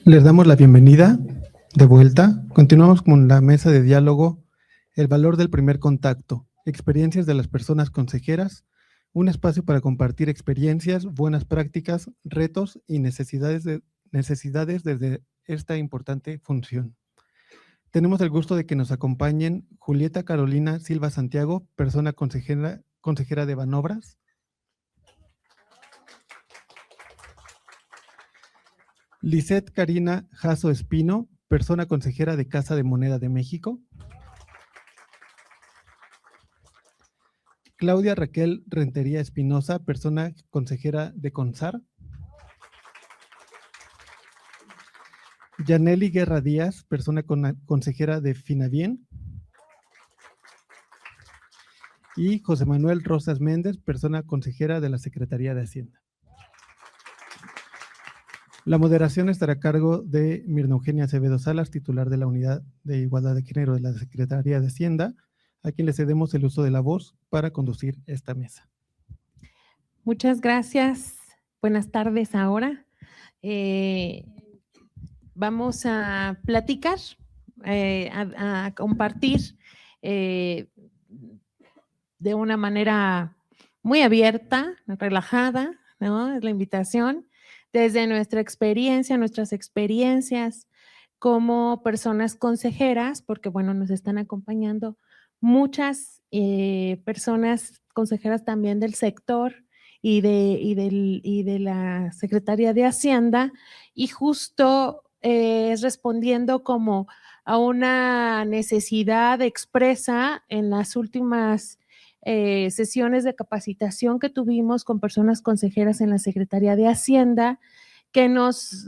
Les damos la bienvenida de vuelta. Continuamos con la mesa de diálogo, el valor del primer contacto, experiencias de las personas consejeras, un espacio para compartir experiencias, buenas prácticas, retos y necesidades desde esta importante función. Tenemos el gusto de que nos acompañen Julieta Carolina Silva Santiago, persona consejera de Banobras. Lisette Karina Jasso Espino, persona consejera de Casa de Moneda de México. Claudia Raquel Rentería Espinosa, persona consejera de CONSAR. Yaneli Guerra Díaz, persona consejera de FINABIEN. Y José Manuel Rosas Méndez, persona consejera de la Secretaría de Hacienda. La moderación estará a cargo de Mirna Eugenia Acevedo Salas, titular de la Unidad de Igualdad de Género de la Secretaría de Hacienda, a quien le cedemos el uso de la voz para conducir esta mesa. Muchas gracias. Buenas tardes ahora. Vamos a platicar, a compartir de una manera muy abierta, relajada, ¿no? Es la invitación. Desde nuestra experiencia, nuestras experiencias como personas consejeras, porque bueno, nos están acompañando muchas personas consejeras también del sector y de la Secretaría de Hacienda, y justo respondiendo como a una necesidad expresa en las últimas sesiones de capacitación que tuvimos con personas consejeras en la Secretaría de Hacienda, que nos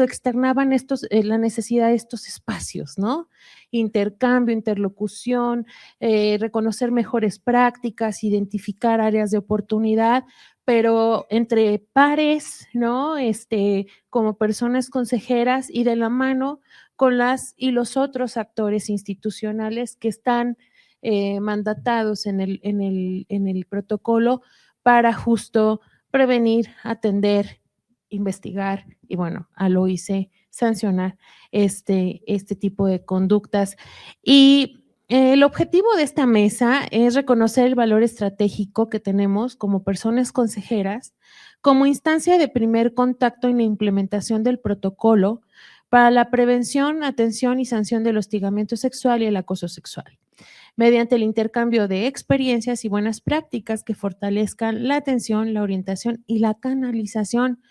externaban la necesidad de estos espacios, ¿no? Intercambio, interlocución, reconocer mejores prácticas, identificar áreas de oportunidad, pero entre pares, ¿no? Como personas consejeras y de la mano con las y los otros actores institucionales que están mandatados en el protocolo para justo prevenir, atender, investigar y bueno, al OIC sancionar este tipo de conductas. Y el objetivo de esta mesa es reconocer el valor estratégico que tenemos como personas consejeras, como instancia de primer contacto en la implementación del protocolo para la prevención, atención y sanción del hostigamiento sexual y el acoso sexual, mediante el intercambio de experiencias y buenas prácticas que fortalezcan la atención, la orientación y la canalización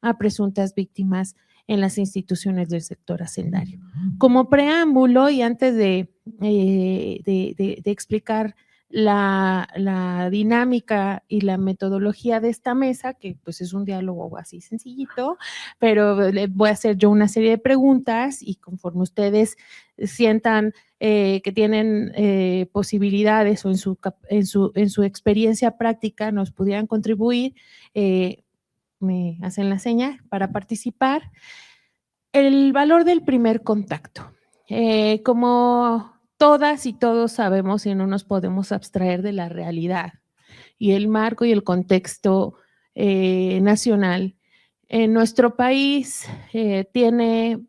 a presuntas víctimas en las instituciones del sector hacendario. Como preámbulo y antes de explicar la dinámica y la metodología de esta mesa, que pues es un diálogo así sencillito, pero les voy a hacer yo una serie de preguntas y conforme ustedes sientan que tienen posibilidades o en su experiencia práctica nos pudieran contribuir, me hacen la seña para participar. El valor del primer contacto. Como todas y todos sabemos y no nos podemos abstraer de la realidad y el marco y el contexto nacional. En nuestro país tiene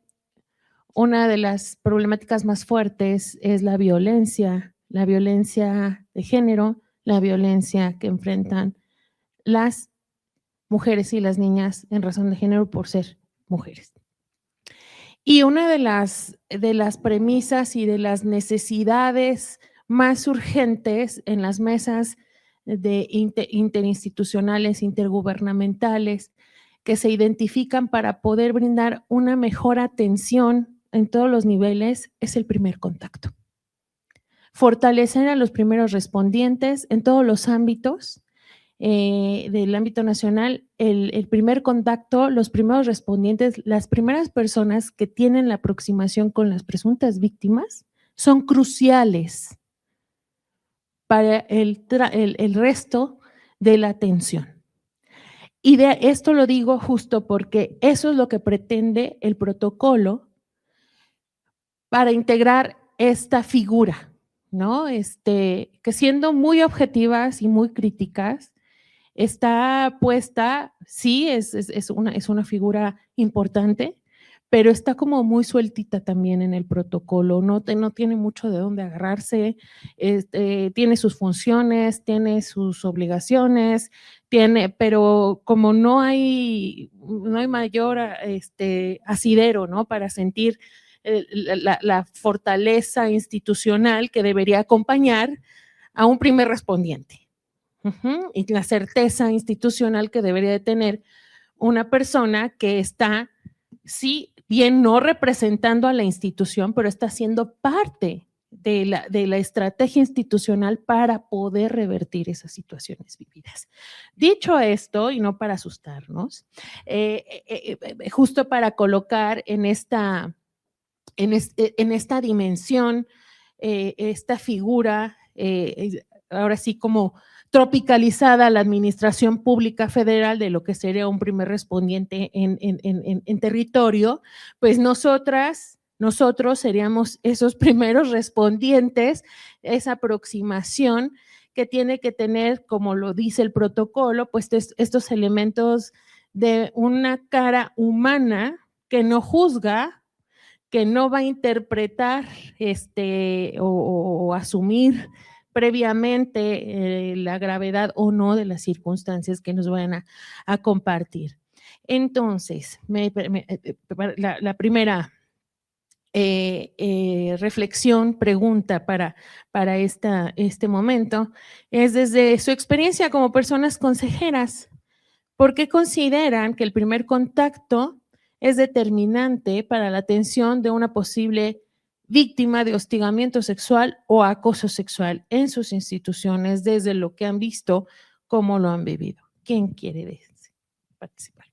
una de las problemáticas más fuertes es la violencia de género, la violencia que enfrentan las mujeres y las niñas en razón de género por ser mujeres. Y una de las premisas y de las necesidades más urgentes en las mesas interinstitucionales, intergubernamentales, que se identifican para poder brindar una mejor atención en todos los niveles, es el primer contacto. Fortalecer a los primeros respondientes en todos los ámbitos, del ámbito nacional, el primer contacto, los primeros respondientes, las primeras personas que tienen la aproximación con las presuntas víctimas son cruciales para el resto de la atención. Y de esto lo digo justo porque eso es lo que pretende el protocolo para integrar esta figura, ¿no? Que siendo muy objetivas y muy críticas, está puesta, sí, es una figura importante, pero está como muy sueltita también en el protocolo, no tiene mucho de dónde agarrarse, tiene sus funciones, tiene sus obligaciones, pero como no hay mayor asidero, ¿no? Para sentir la fortaleza institucional que debería acompañar a un primer respondiente. Y la certeza institucional que debería de tener una persona que está, sí, bien no representando a la institución, pero está siendo parte de la estrategia institucional para poder revertir esas situaciones vividas. Dicho esto, y no para asustarnos, justo para colocar en esta dimensión, esta figura, ahora sí como tropicalizada la administración pública federal de lo que sería un primer respondiente en territorio, pues nosotros seríamos esos primeros respondientes, esa aproximación que tiene que tener, como lo dice el protocolo, pues estos elementos de una cara humana que no juzga, que no va a interpretar o asumir previamente la gravedad o no de las circunstancias que nos vayan a compartir. Entonces, la primera reflexión, pregunta para este momento es desde su experiencia como personas consejeras, ¿por qué consideran que el primer contacto es determinante para la atención de una posible víctima de hostigamiento sexual o acoso sexual en sus instituciones desde lo que han visto, cómo lo han vivido? ¿Quién quiere participar?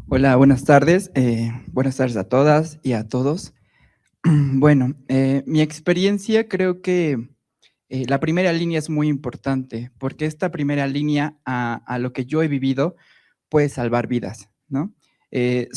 Hola, buenas tardes. Buenas tardes a todas y a todos. Bueno, mi experiencia creo que la primera línea es muy importante porque esta primera línea a lo que yo he vivido puede salvar vidas, ¿no? El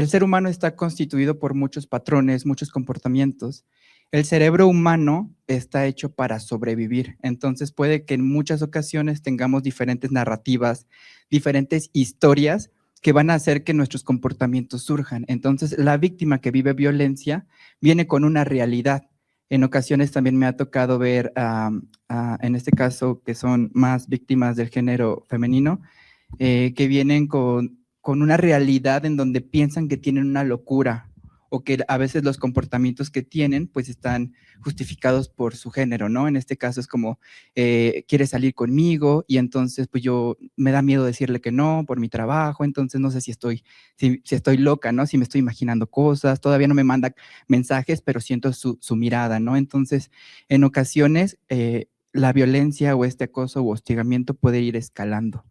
ser humano está constituido por muchos patrones, muchos comportamientos. El cerebro humano está hecho para sobrevivir, entonces puede que en muchas ocasiones tengamos diferentes narrativas, diferentes historias que van a hacer que nuestros comportamientos surjan. Entonces, la víctima que vive violencia viene con una realidad. En ocasiones también me ha tocado ver, en este caso, que son más víctimas del género femenino, que vienen con una realidad en donde piensan que tienen una locura o que a veces los comportamientos que tienen pues están justificados por su género, ¿no? En este caso es como, quiere salir conmigo y entonces pues me da miedo decirle que no por mi trabajo, entonces no sé si estoy loca, ¿no? Si me estoy imaginando cosas, todavía no me manda mensajes, pero siento su mirada, ¿no? Entonces, en ocasiones, la violencia o este acoso o hostigamiento puede ir escalando.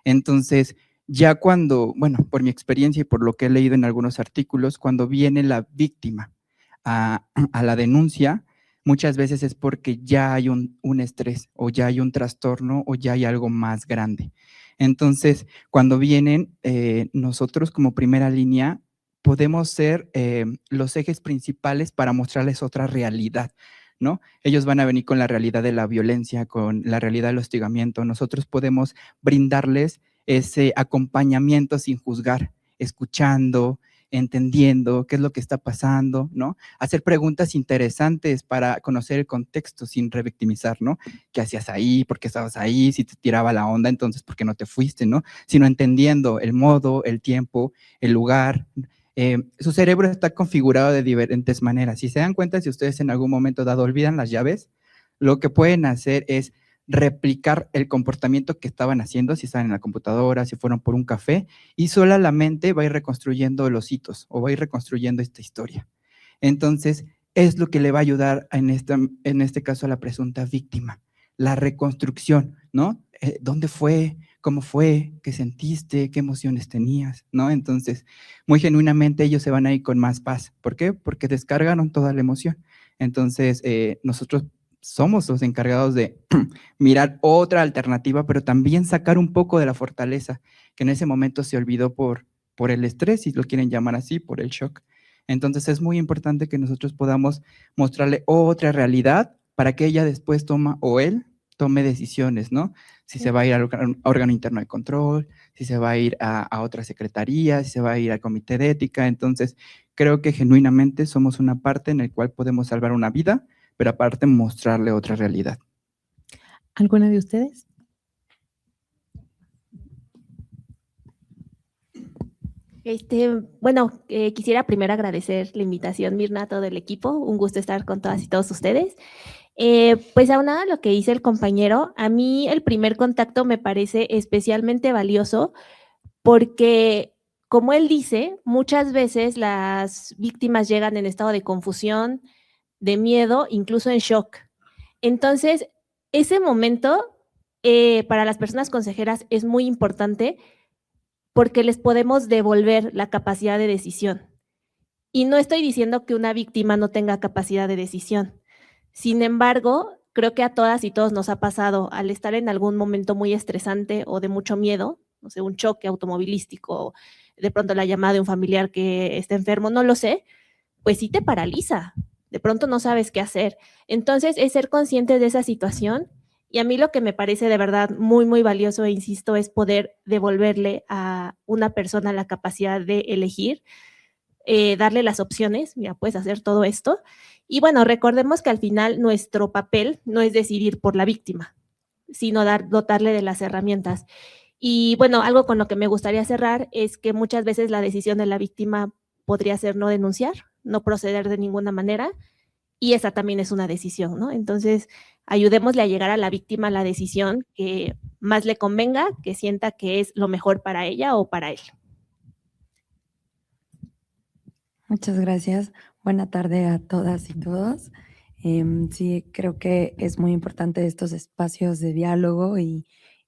Entonces, ya cuando, bueno, por mi experiencia y por lo que he leído en algunos artículos, cuando viene la víctima a la denuncia, muchas veces es porque ya hay un estrés o ya hay un trastorno o ya hay algo más grande. Entonces, cuando vienen, nosotros como primera línea podemos ser los ejes principales para mostrarles otra realidad, ¿no? Ellos van a venir con la realidad de la violencia, con la realidad del hostigamiento. Nosotros podemos brindarles ese acompañamiento sin juzgar, escuchando, entendiendo qué es lo que está pasando, ¿no? Hacer preguntas interesantes para conocer el contexto sin revictimizar, ¿no? ¿Qué hacías ahí? ¿Por qué estabas ahí? Si te tiraba la onda, entonces, ¿por qué no te fuiste, no? Sino entendiendo el modo, el tiempo, el lugar. Su cerebro está configurado de diferentes maneras. Si se dan cuenta, si ustedes en algún momento dado olvidan las llaves, lo que pueden hacer es replicar el comportamiento que estaban haciendo, si estaban en la computadora, si fueron por un café, y sola la mente va a ir reconstruyendo los hitos o va a ir reconstruyendo esta historia. Entonces, es lo que le va a ayudar en este caso a la presunta víctima, la reconstrucción, ¿no? ¿Dónde fue? ¿Cómo fue? ¿Qué sentiste? ¿Qué emociones tenías? ¿No? Entonces, muy genuinamente ellos se van a ir con más paz. ¿Por qué? Porque descargaron toda la emoción. Entonces, nosotros somos los encargados de mirar otra alternativa, pero también sacar un poco de la fortaleza que en ese momento se olvidó por el estrés, si lo quieren llamar así, por el shock. Entonces es muy importante que nosotros podamos mostrarle otra realidad para que ella después tome decisiones, ¿no? Si se va a ir al órgano interno de control, si se va a ir a otra secretaría, si se va a ir al comité de ética. Entonces, creo que genuinamente somos una parte en la cual podemos salvar una vida, pero aparte mostrarle otra realidad. ¿Alguna de ustedes? Bueno, quisiera primero agradecer la invitación, Mirna, a todo el equipo. Un gusto estar con todas y todos ustedes. Pues aunado a lo que dice el compañero, a mí el primer contacto me parece especialmente valioso porque, como él dice, muchas veces las víctimas llegan en estado de confusión, de miedo, incluso en shock. Entonces, ese momento para las personas consejeras es muy importante porque les podemos devolver la capacidad de decisión. Y no estoy diciendo que una víctima no tenga capacidad de decisión. Sin embargo, creo que a todas y todos nos ha pasado al estar en algún momento muy estresante o de mucho miedo, no sé, un choque automovilístico, de pronto la llamada de un familiar que está enfermo, no lo sé, pues sí te paraliza. De pronto no sabes qué hacer. Entonces, es ser consciente de esa situación. Y a mí lo que me parece de verdad muy, muy valioso, e insisto, es poder devolverle a una persona la capacidad de elegir, darle las opciones, mira, puedes hacer todo esto. Y bueno, recordemos que al final nuestro papel no es decidir por la víctima, sino dotarle de las herramientas. Y bueno, algo con lo que me gustaría cerrar es que muchas veces la decisión de la víctima podría ser no denunciar, no proceder de ninguna manera, y esa también es una decisión, ¿no? Entonces, ayudémosle a llegar a la víctima a la decisión que más le convenga, que sienta que es lo mejor para ella o para él. Muchas gracias. Buena tarde a todas y todos. Sí, creo que es muy importante estos espacios de diálogo y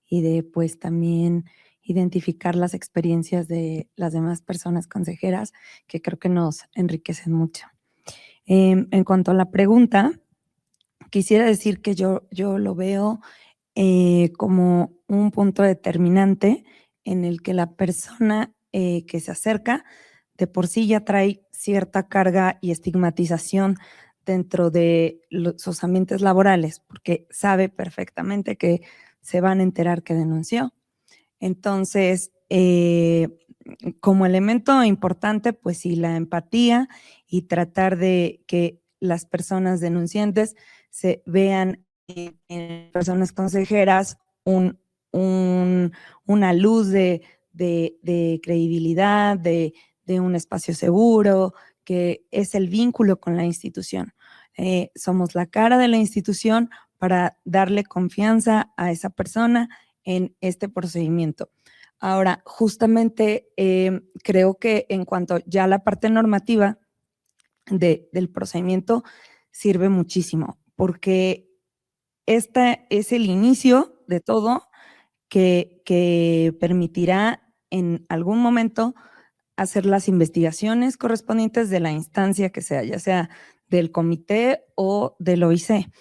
de pues también identificar las experiencias de las demás personas consejeras que creo que nos enriquecen mucho. En cuanto a la pregunta, quisiera decir que yo lo veo como un punto determinante en el que la persona que se acerca de por sí ya trae cierta carga y estigmatización dentro de sus ambientes laborales, porque sabe perfectamente que se van a enterar que denunció. Entonces, como elemento importante, pues sí, la empatía y tratar de que las personas denunciantes se vean en personas consejeras una luz de credibilidad, de un espacio seguro, que es el vínculo con la institución. Somos la cara de la institución para darle confianza a esa persona en este procedimiento. Ahora, justamente creo que en cuanto ya a la parte normativa del procedimiento sirve muchísimo, porque este es el inicio de todo que permitirá en algún momento hacer las investigaciones correspondientes de la instancia que sea, ya sea del comité o del OIC.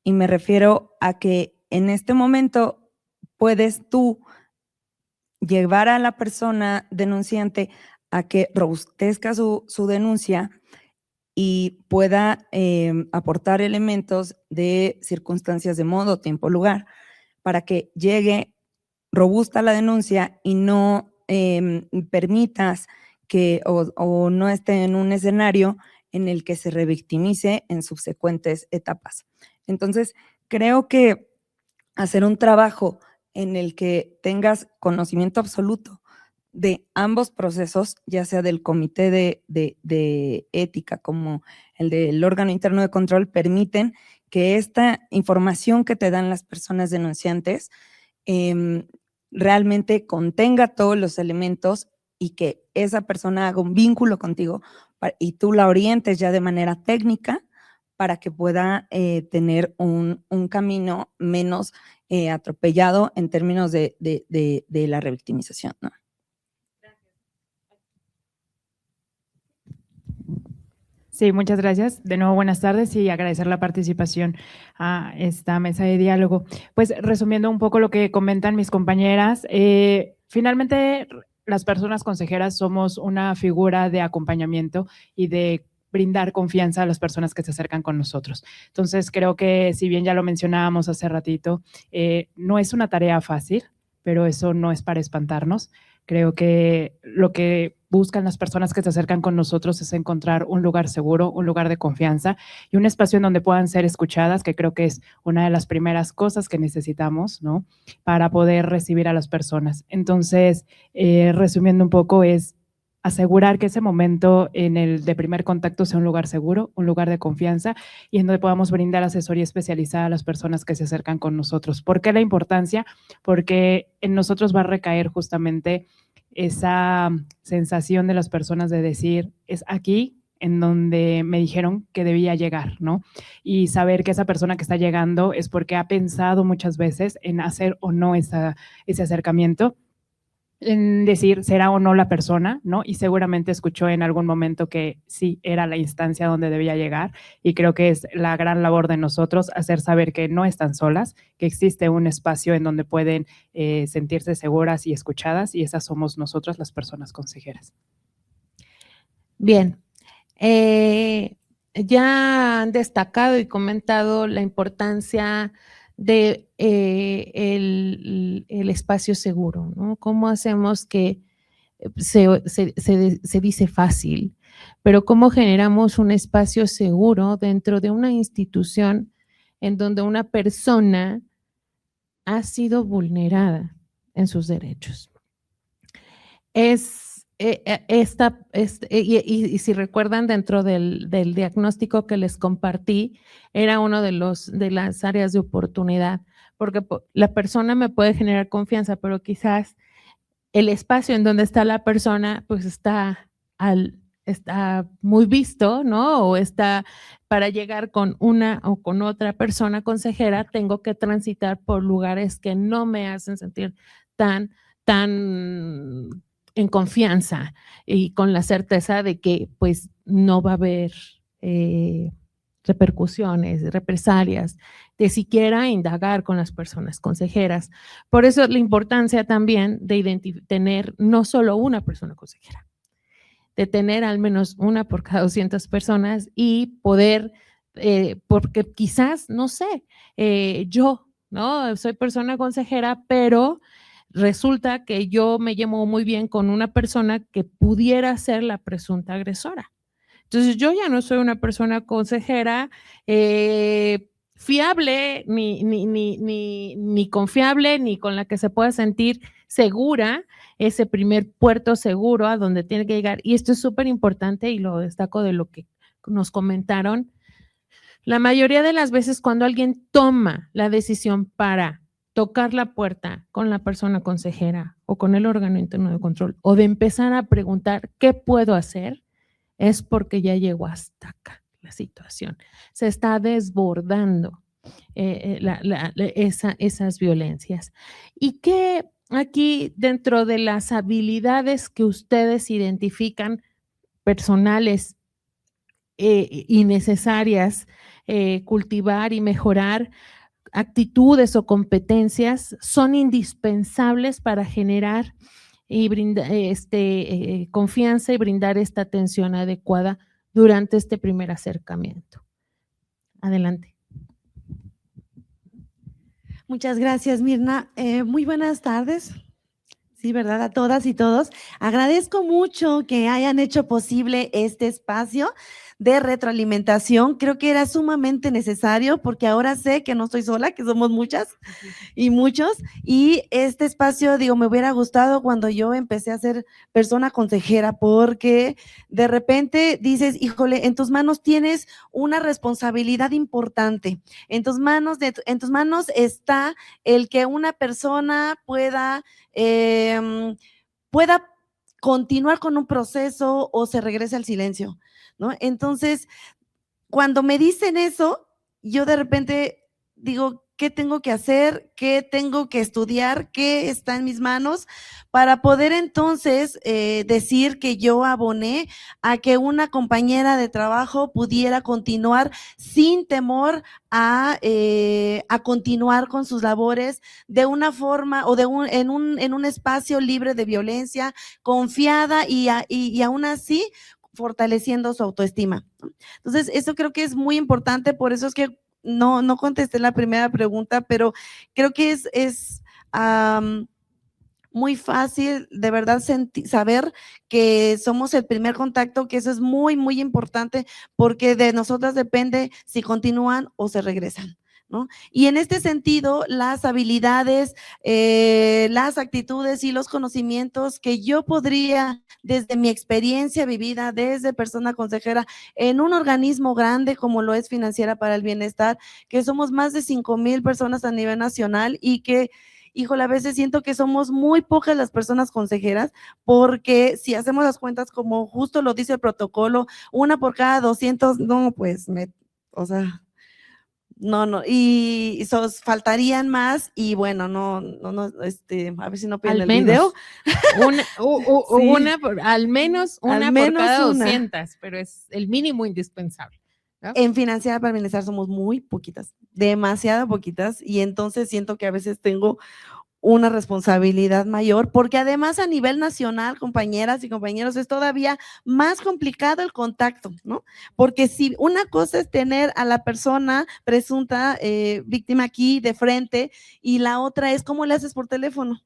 Y me refiero a que en este momento puedes tú llevar a la persona denunciante a que robustezca su denuncia y pueda aportar elementos de circunstancias de modo, tiempo, lugar, para que llegue robusta la denuncia y no permitas que o no esté en un escenario en el que se revictimice en subsecuentes etapas. Entonces, creo que hacer un trabajo en el que tengas conocimiento absoluto de ambos procesos, ya sea del comité de ética como el del órgano interno de control, permiten que esta información que te dan las personas denunciantes realmente contenga todos los elementos y que esa persona haga un vínculo contigo y tú la orientes ya de manera técnica para que pueda tener un camino menos atropellado en términos de la revictimización, ¿no? Sí, muchas gracias. De nuevo, buenas tardes y agradecer la participación a esta mesa de diálogo. Pues resumiendo un poco lo que comentan mis compañeras, finalmente las personas consejeras somos una figura de acompañamiento y de brindar confianza a las personas que se acercan con nosotros. Entonces, creo que si bien ya lo mencionábamos hace ratito, no es una tarea fácil, pero eso no es para espantarnos. Creo que lo que buscan las personas que se acercan con nosotros es encontrar un lugar seguro, un lugar de confianza y un espacio en donde puedan ser escuchadas, que creo que es una de las primeras cosas que necesitamos, ¿no? Para poder recibir a las personas. Entonces, resumiendo un poco, es asegurar que ese momento en el de primer contacto sea un lugar seguro, un lugar de confianza y en donde podamos brindar asesoría especializada a las personas que se acercan con nosotros. ¿Por qué la importancia? Porque en nosotros va a recaer justamente esa sensación de las personas de decir, es aquí en donde me dijeron que debía llegar, ¿no? Y saber que esa persona que está llegando es porque ha pensado muchas veces en hacer o no ese acercamiento, en decir será o no la persona, ¿no? Y seguramente escuchó en algún momento que sí era la instancia donde debía llegar y creo que es la gran labor de nosotros hacer saber que no están solas, que existe un espacio en donde pueden sentirse seguras y escuchadas y esas somos nosotras las personas consejeras. Bien, ya han destacado y comentado la importancia de el espacio seguro, ¿no? ¿Cómo hacemos que se dice fácil, pero cómo generamos un espacio seguro dentro de una institución en donde una persona ha sido vulnerada en sus derechos? Y si recuerdan, dentro del diagnóstico que les compartí, era uno de las áreas de oportunidad, porque la persona me puede generar confianza, pero quizás el espacio en donde está la persona, pues está muy visto, ¿no? O está para llegar con una o con otra persona consejera, tengo que transitar por lugares que no me hacen sentir tan en confianza y con la certeza de que pues no va a haber repercusiones, represalias, de siquiera indagar con las personas consejeras. Por eso la importancia también de tener no solo una persona consejera, de tener al menos una por cada 200 personas y poder, porque quizás, no sé, yo, ¿no? Soy persona consejera, pero resulta que yo me llevo muy bien con una persona que pudiera ser la presunta agresora. Entonces, yo ya no soy una persona consejera fiable, ni confiable, ni con la que se pueda sentir segura, ese primer puerto seguro a donde tiene que llegar. Y esto es súper importante y lo destaco de lo que nos comentaron. La mayoría de las veces cuando alguien toma la decisión para tocar la puerta con la persona consejera o con el órgano interno de control o de empezar a preguntar qué puedo hacer, es porque ya llegó hasta acá la situación. Se está desbordando esas violencias. Y que aquí dentro de las habilidades que ustedes identifican personales y necesarias cultivar y mejorar, actitudes o competencias son indispensables para generar y brindar confianza y brindar esta atención adecuada durante este primer acercamiento. Adelante. Muchas gracias, Mirna. Muy buenas tardes. Sí, ¿verdad? A todas y todos. Agradezco mucho que hayan hecho posible este espacio de retroalimentación. Creo que era sumamente necesario porque ahora sé que no estoy sola, que somos muchas y muchos. Y este espacio, digo, me hubiera gustado cuando yo empecé a ser persona consejera, porque de repente dices, híjole, en tus manos tienes una responsabilidad importante. En tus manos está el que una persona pueda continuar con un proceso o se regrese al silencio, ¿no? Entonces, cuando me dicen eso, yo de repente digo, ¿qué tengo que hacer? ¿Qué tengo que estudiar? ¿Qué está en mis manos? Para poder entonces decir que yo aboné a que una compañera de trabajo pudiera continuar sin temor a continuar con sus labores de una forma o en un espacio libre de violencia, confiada y aún así fortaleciendo su autoestima, ¿no? Entonces, eso creo que es muy importante, por eso es que no contesté la primera pregunta, pero creo que es muy fácil de verdad saber que somos el primer contacto, que eso es muy, muy importante, porque de nosotras depende si continúan o se regresan, ¿no? Y en este sentido, las habilidades, las actitudes y los conocimientos que yo podría, desde mi experiencia vivida, desde persona consejera, en un organismo grande como lo es Financiera para el Bienestar, que somos más de 5,000 personas a nivel nacional y que, híjole, a veces siento que somos muy pocas las personas consejeras, porque si hacemos las cuentas como justo lo dice el protocolo, una por cada 200, no, pues, o sea, no, y faltarían más y bueno, no, a ver si no pierden Al el video. Al menos una Al por menos cada una. 200, pero es el mínimo indispensable, ¿no? En Financiera para el Bienestar somos muy poquitas, demasiado poquitas, y entonces siento que a veces tengo una responsabilidad mayor, porque además a nivel nacional, compañeras y compañeros, es todavía más complicado el contacto, ¿no? Porque si una cosa es tener a la persona presunta víctima aquí de frente, y la otra es cómo le haces por teléfono.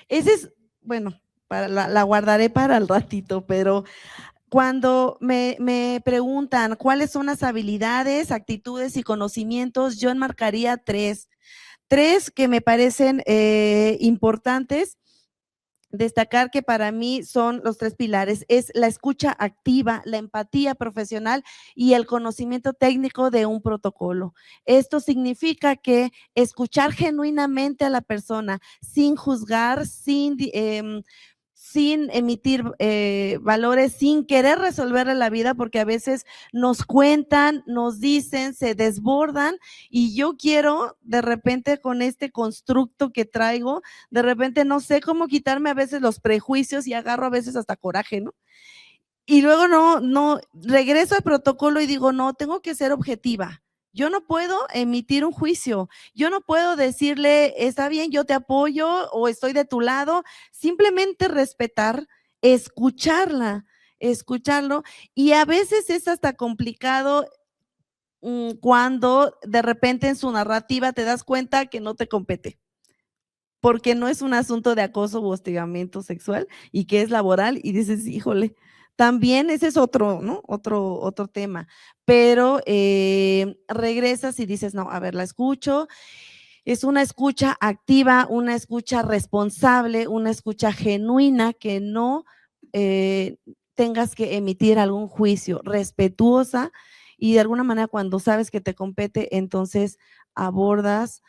Ese es, bueno, la guardaré para el ratito, pero cuando me preguntan cuáles son las habilidades, actitudes y conocimientos, yo enmarcaría tres que me parecen importantes destacar, que para mí son los 3 pilares: es la escucha activa, la empatía profesional y el conocimiento técnico de un protocolo. Esto significa que escuchar genuinamente a la persona sin juzgar, sin emitir valores, sin querer resolverle la vida, porque a veces nos cuentan, nos dicen, se desbordan, y yo quiero de repente, con este constructo que traigo, de repente no sé cómo quitarme a veces los prejuicios y agarro a veces hasta coraje, ¿no? Y luego no regreso al protocolo y digo, no, tengo que ser objetiva. Yo no puedo ematir un juicio, yo no puedo decirle, está bien, yo te apoyo o estoy de tu lado, simplemente respetar, escucharlo, y a veces es hasta complicado cuando de repente en su narrativa te das cuenta que no te compete, porque no es un asunto de acoso u hostigamiento sexual y que es laboral, y dices, híjole, también ese es otro, ¿no? Otro tema, pero regresas y dices, no, a ver, la escucho. Es una escucha activa, una escucha responsable, una escucha genuina, que no tengas que emitir algún juicio, respetuosa, y de alguna manera cuando sabes que te compete, entonces abordas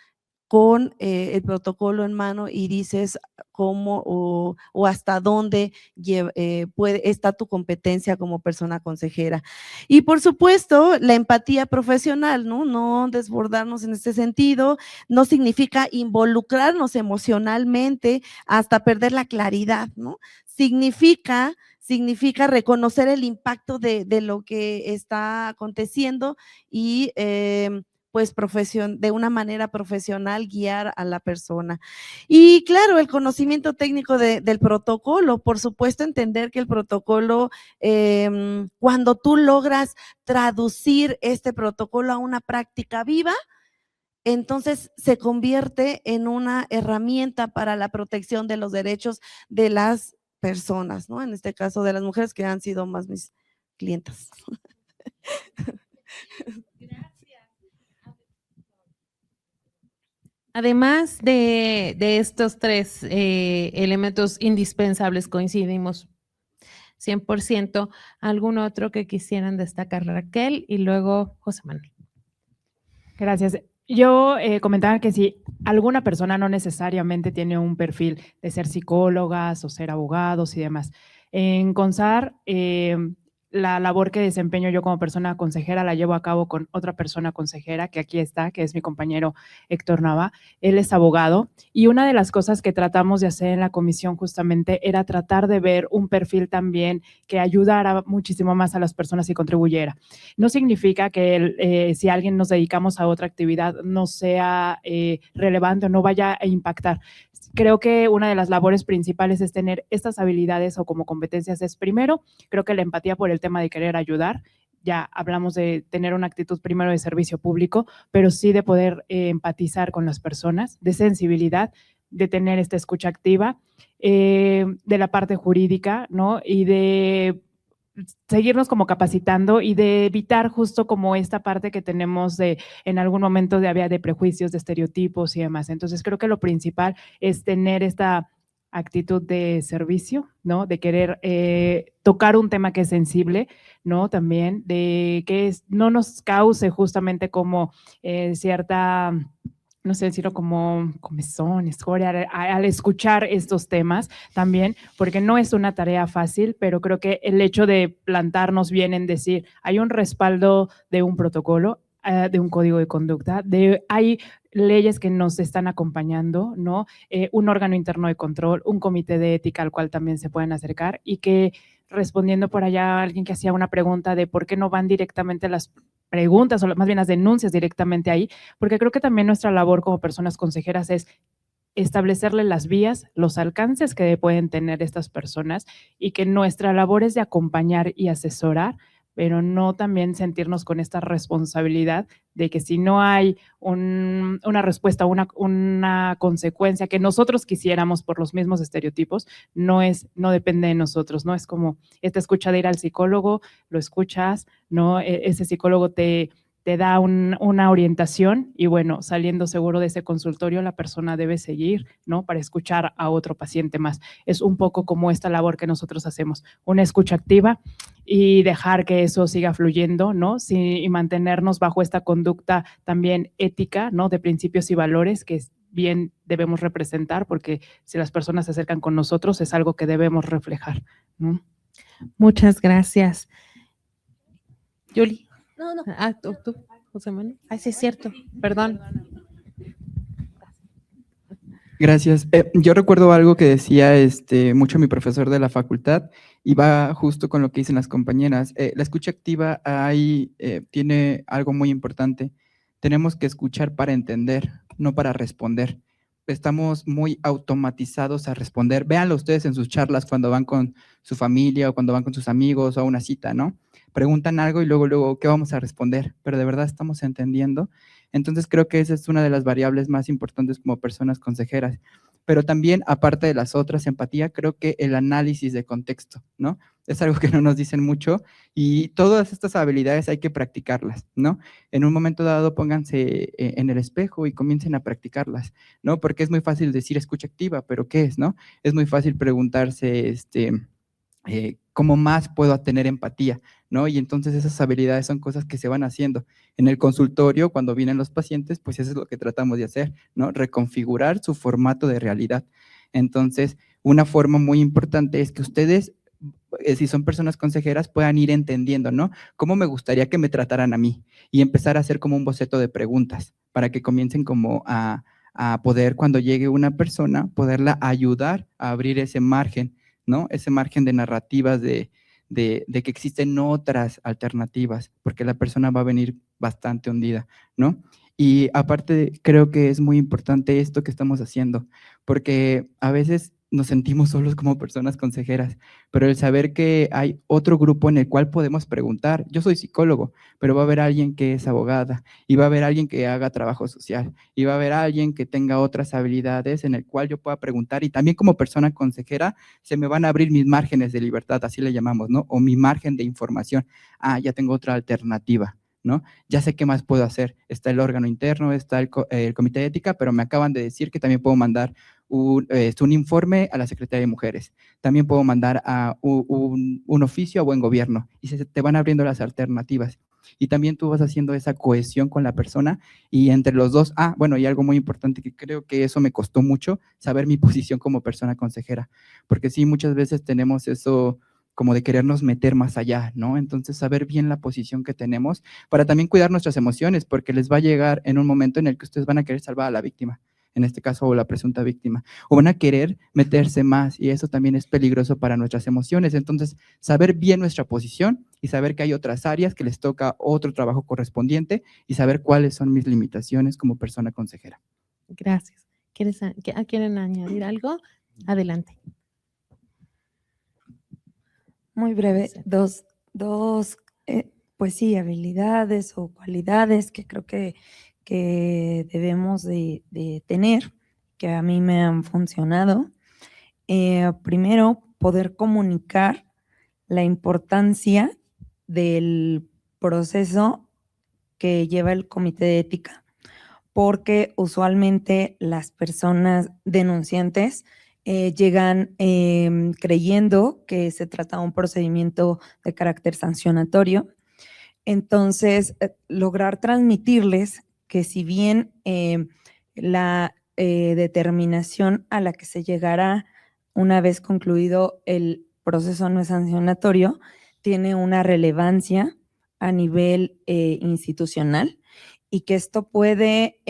con el protocolo en mano y dices cómo o hasta dónde está tu competencia como persona consejera. Y por supuesto, la empatía profesional, ¿no? No desbordarnos en este sentido, no significa involucrarnos emocionalmente hasta perder la claridad, ¿no? Significa reconocer el impacto de lo que está aconteciendo y pues de una manera profesional guiar a la persona. Y claro, el conocimiento técnico del protocolo, por supuesto, entender que el protocolo, cuando tú logras traducir este protocolo a una práctica viva, entonces se convierte en una herramienta para la protección de los derechos de las personas, ¿no? En este caso de las mujeres, que han sido más mis clientas. Además de estos 3 elementos indispensables, coincidimos 100%. ¿Algún otro que quisieran destacar, Raquel? Y luego José Manuel. Gracias. Yo comentaba que si alguna persona no necesariamente tiene un perfil de ser psicólogas o ser abogados y demás, en CONSAR, la labor que desempeño yo como persona consejera la llevo a cabo con otra persona consejera que aquí está, que es mi compañero Héctor Nava. Él es abogado y una de las cosas que tratamos de hacer en la comisión justamente era tratar de ver un perfil también que ayudara muchísimo más a las personas y contribuyera. No significa que si alguien nos dedicamos a otra actividad no sea relevante o no vaya a impactar. creo que una de las labores principales es tener estas habilidades o como competencias es primero, creo que la empatía por el tema de querer ayudar. Ya hablamos de tener una actitud primero de servicio público, pero sí de poder empatizar con las personas, de sensibilidad, de tener esta escucha activa, de la parte jurídica, ¿no? Y de seguirnos como capacitando y de evitar justo como esta parte que tenemos de en algún momento había de prejuicios, de estereotipos y demás. Entonces creo que lo principal es tener esta actitud de servicio, ¿no? De querer tocar un tema que es sensible, ¿no? También de que no nos cause justamente como cierta, no sé decirlo, como comezón, escoria, al escuchar estos temas también, porque no es una tarea fácil, pero creo que el hecho de plantarnos bien en decir, hay un respaldo de un protocolo, de un código de conducta, hay leyes que nos están acompañando, ¿no? Un órgano interno de control, un comité de ética al cual también se pueden acercar y que respondiendo por allá a alguien que hacía una pregunta de por qué no van directamente las preguntas o más bien las denuncias directamente ahí, porque creo que también nuestra labor como personas consejeras es establecerle las vías, los alcances que pueden tener estas personas y que nuestra labor es de acompañar y asesorar, pero no también sentirnos con esta responsabilidad de que si no hay una respuesta, una consecuencia que nosotros quisiéramos por los mismos estereotipos, no depende de nosotros, ¿no? Es como esta escucha de ir al psicólogo, lo escuchas, ¿no? Ese psicólogo te da una orientación y bueno, saliendo seguro de ese consultorio, la persona debe seguir, ¿no? Para escuchar a otro paciente más. Es un poco como esta labor que nosotros hacemos, una escucha activa y dejar que eso siga fluyendo, ¿no? Sí, y mantenernos bajo esta conducta también ética, ¿no? De principios y valores que bien debemos representar, porque si las personas se acercan con nosotros es algo que debemos reflejar, ¿no? Muchas gracias. Yuli. No. Tú, José Manuel. Ay, sí es cierto, perdón. Gracias. Yo recuerdo algo que decía mucho mi profesor de la facultad y va justo con lo que dicen las compañeras. La escucha activa tiene algo muy importante. Tenemos que escuchar para entender, no para responder. Estamos muy automatizados a responder. Véanlo ustedes en sus charlas cuando van con su familia o cuando van con sus amigos o a una cita, ¿no? Preguntan algo y luego, ¿qué vamos a responder? Pero de verdad estamos entendiendo. Entonces creo que esa es una de las variables más importantes como personas consejeras. Pero también, aparte de las otras, empatía, creo que el análisis de contexto, ¿no? Es algo que no nos dicen mucho y todas estas habilidades hay que practicarlas, ¿no? En un momento dado pónganse en el espejo y comiencen a practicarlas, ¿no? Porque es muy fácil decir escucha activa, pero ¿qué es, no? Es muy fácil preguntarse, ¿cómo más puedo tener empatía? ¿No? Y entonces esas habilidades son cosas que se van haciendo. En el consultorio, cuando vienen los pacientes, pues eso es lo que tratamos de hacer, ¿no? Reconfigurar su formato de realidad. Entonces, una forma muy importante es que ustedes, si son personas consejeras, puedan ir entendiendo, ¿no? ¿Cómo me gustaría que me trataran a mí? Y empezar a hacer como un boceto de preguntas para que comiencen como a poder, cuando llegue una persona, poderla ayudar a abrir ese margen, ¿no? Ese margen de narrativas de que existen otras alternativas, porque la persona va a venir bastante hundida, ¿no? Y aparte, creo que es muy importante esto que estamos haciendo, porque a veces nos sentimos solos como personas consejeras, pero el saber que hay otro grupo en el cual podemos preguntar. Yo soy psicólogo, pero va a haber alguien que es abogada, y va a haber alguien que haga trabajo social, y va a haber alguien que tenga otras habilidades en el cual yo pueda preguntar, y también como persona consejera se me van a abrir mis márgenes de libertad, así le llamamos, ¿no? O mi margen de información. Ah, ya tengo otra alternativa, ¿no? Ya sé qué más puedo hacer. Está el órgano interno, está el comité de ética, pero me acaban de decir que también puedo mandar un informe a la Secretaría de Mujeres. También puedo mandar a un oficio a Buen Gobierno y se te van abriendo las alternativas. Y también tú vas haciendo esa cohesión con la persona y entre los dos, bueno, y algo muy importante que creo que eso me costó mucho, saber mi posición como persona consejera, porque sí, muchas veces tenemos eso como de querernos meter más allá, ¿no? Entonces, saber bien la posición que tenemos para también cuidar nuestras emociones, porque les va a llegar en un momento en el que ustedes van a querer salvar a la víctima, en este caso, o la presunta víctima, o van a querer meterse más, y eso también es peligroso para nuestras emociones. Entonces, saber bien nuestra posición y saber que hay otras áreas que les toca otro trabajo correspondiente y saber cuáles son mis limitaciones como persona consejera. Gracias. ¿Quieren añadir algo? Adelante. Muy breve, dos, pues sí, habilidades o cualidades que creo que debemos de tener, que a mí me han funcionado. Primero, poder comunicar la importancia del proceso que lleva el comité de ética, porque usualmente las personas denunciantes llegan creyendo que se trata de un procedimiento de carácter sancionatorio. Entonces, lograr transmitirles que si bien la determinación a la que se llegará una vez concluido el proceso no es sancionatorio, tiene una relevancia a nivel institucional y que esto puede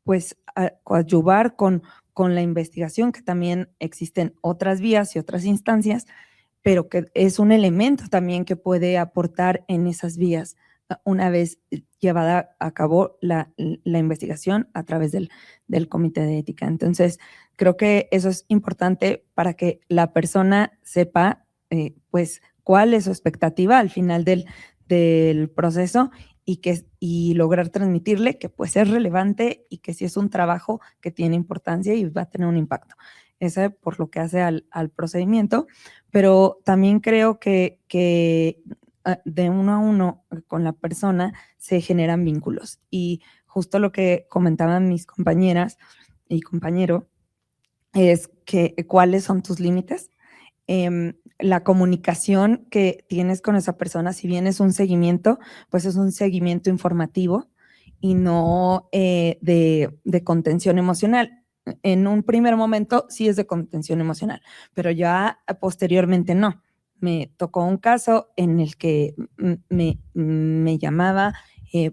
pues coadyuvar con la investigación, que también existen otras vías y otras instancias, pero que es un elemento también que puede aportar en esas vías una vez llevada a cabo la investigación a través del comité de ética. Entonces, creo que eso es importante para que la persona sepa, pues, cuál es su expectativa al final del proceso y lograr transmitirle que pues es relevante y que sí es un trabajo que tiene importancia y va a tener un impacto. Eso por lo que hace al procedimiento, pero también creo que de uno a uno con la persona se generan vínculos. Y justo lo que comentaban mis compañeras y compañero es que cuáles son tus límites. La comunicación que tienes con esa persona, si bien es un seguimiento, pues es un seguimiento informativo y no de contención emocional. En un primer momento sí es de contención emocional, pero ya posteriormente no. Me tocó un caso en el que me llamaba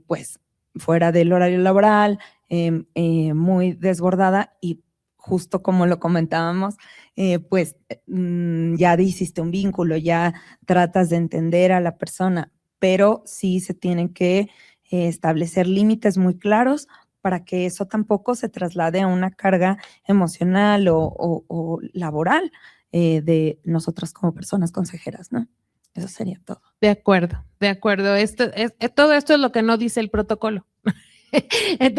pues fuera del horario laboral, muy desbordada y justo como lo comentábamos, pues ya hiciste un vínculo, ya tratas de entender a la persona, pero sí se tienen que establecer límites muy claros para que eso tampoco se traslade a una carga emocional o laboral de nosotras como personas consejeras, ¿no? Eso sería todo. De acuerdo, de acuerdo. Todo esto es lo que no dice el protocolo.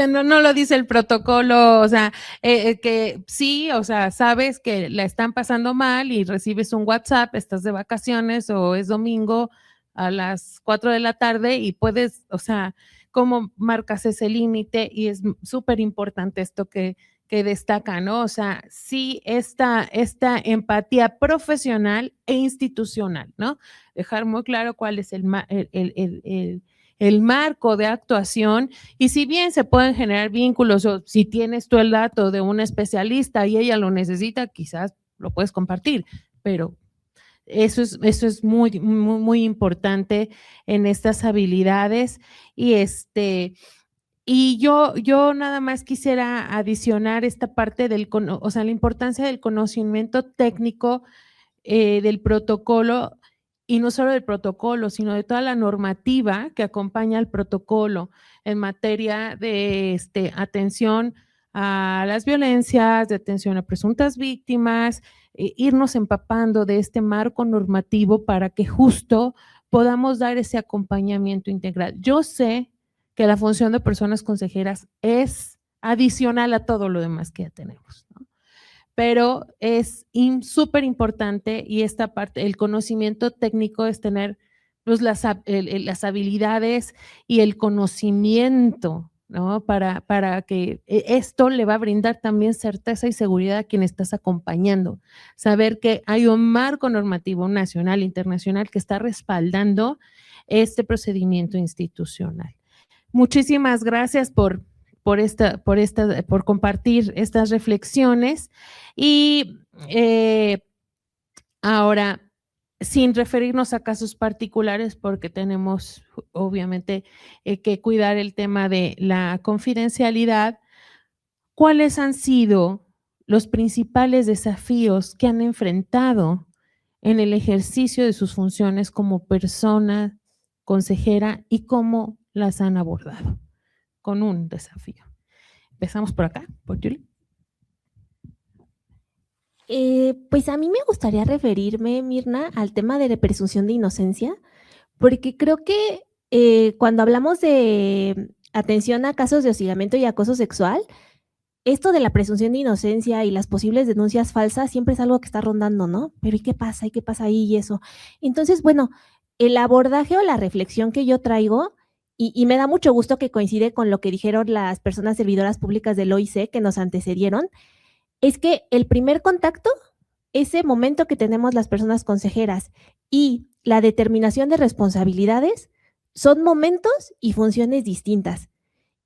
No lo dice el protocolo, o sea, que sí, o sea, sabes que la están pasando mal y recibes un WhatsApp, estás de vacaciones o es domingo a las 4 de la tarde y puedes, o sea, cómo marcas ese límite y es súper importante esto que destaca, ¿no? O sea, sí, esta empatía profesional e institucional, ¿no? Dejar muy claro cuál es el marco de actuación y si bien se pueden generar vínculos o si tienes tú el dato de una especialista y ella lo necesita, quizás lo puedes compartir, pero eso es muy, muy, muy importante en estas habilidades y yo nada más quisiera adicionar esta parte o sea, la importancia del conocimiento técnico del protocolo y no solo del protocolo, sino de toda la normativa que acompaña al protocolo en materia de atención a las violencias, de atención a presuntas víctimas, irnos empapando de este marco normativo para que justo podamos dar ese acompañamiento integral. Yo sé que la función de personas consejeras es adicional a todo lo demás que ya tenemos, ¿no? Pero es súper importante y esta parte, el conocimiento técnico es tener pues, las habilidades y el conocimiento, ¿no? Para que esto le va a brindar también certeza y seguridad a quien estás acompañando. Saber que hay un marco normativo nacional, internacional que está respaldando este procedimiento institucional. Muchísimas gracias por compartir estas reflexiones y ahora, sin referirnos a casos particulares, porque tenemos obviamente que cuidar el tema de la confidencialidad, ¿cuáles han sido los principales desafíos que han enfrentado en el ejercicio de sus funciones como persona consejera y cómo las han abordado? Con un desafío. Empezamos por acá, por Julie. Pues a mí me gustaría referirme, Mirna, al tema de la presunción de inocencia, porque creo que cuando hablamos de atención a casos de hostigamiento y acoso sexual, esto de la presunción de inocencia y las posibles denuncias falsas siempre es algo que está rondando, ¿no? Pero ¿y qué pasa? ¿Y qué pasa ahí y eso? Entonces, bueno, el abordaje o la reflexión que yo traigo, y me da mucho gusto que coincide con lo que dijeron las personas servidoras públicas del OIC que nos antecedieron, es que el primer contacto, ese momento que tenemos las personas consejeras y la determinación de responsabilidades son momentos y funciones distintas.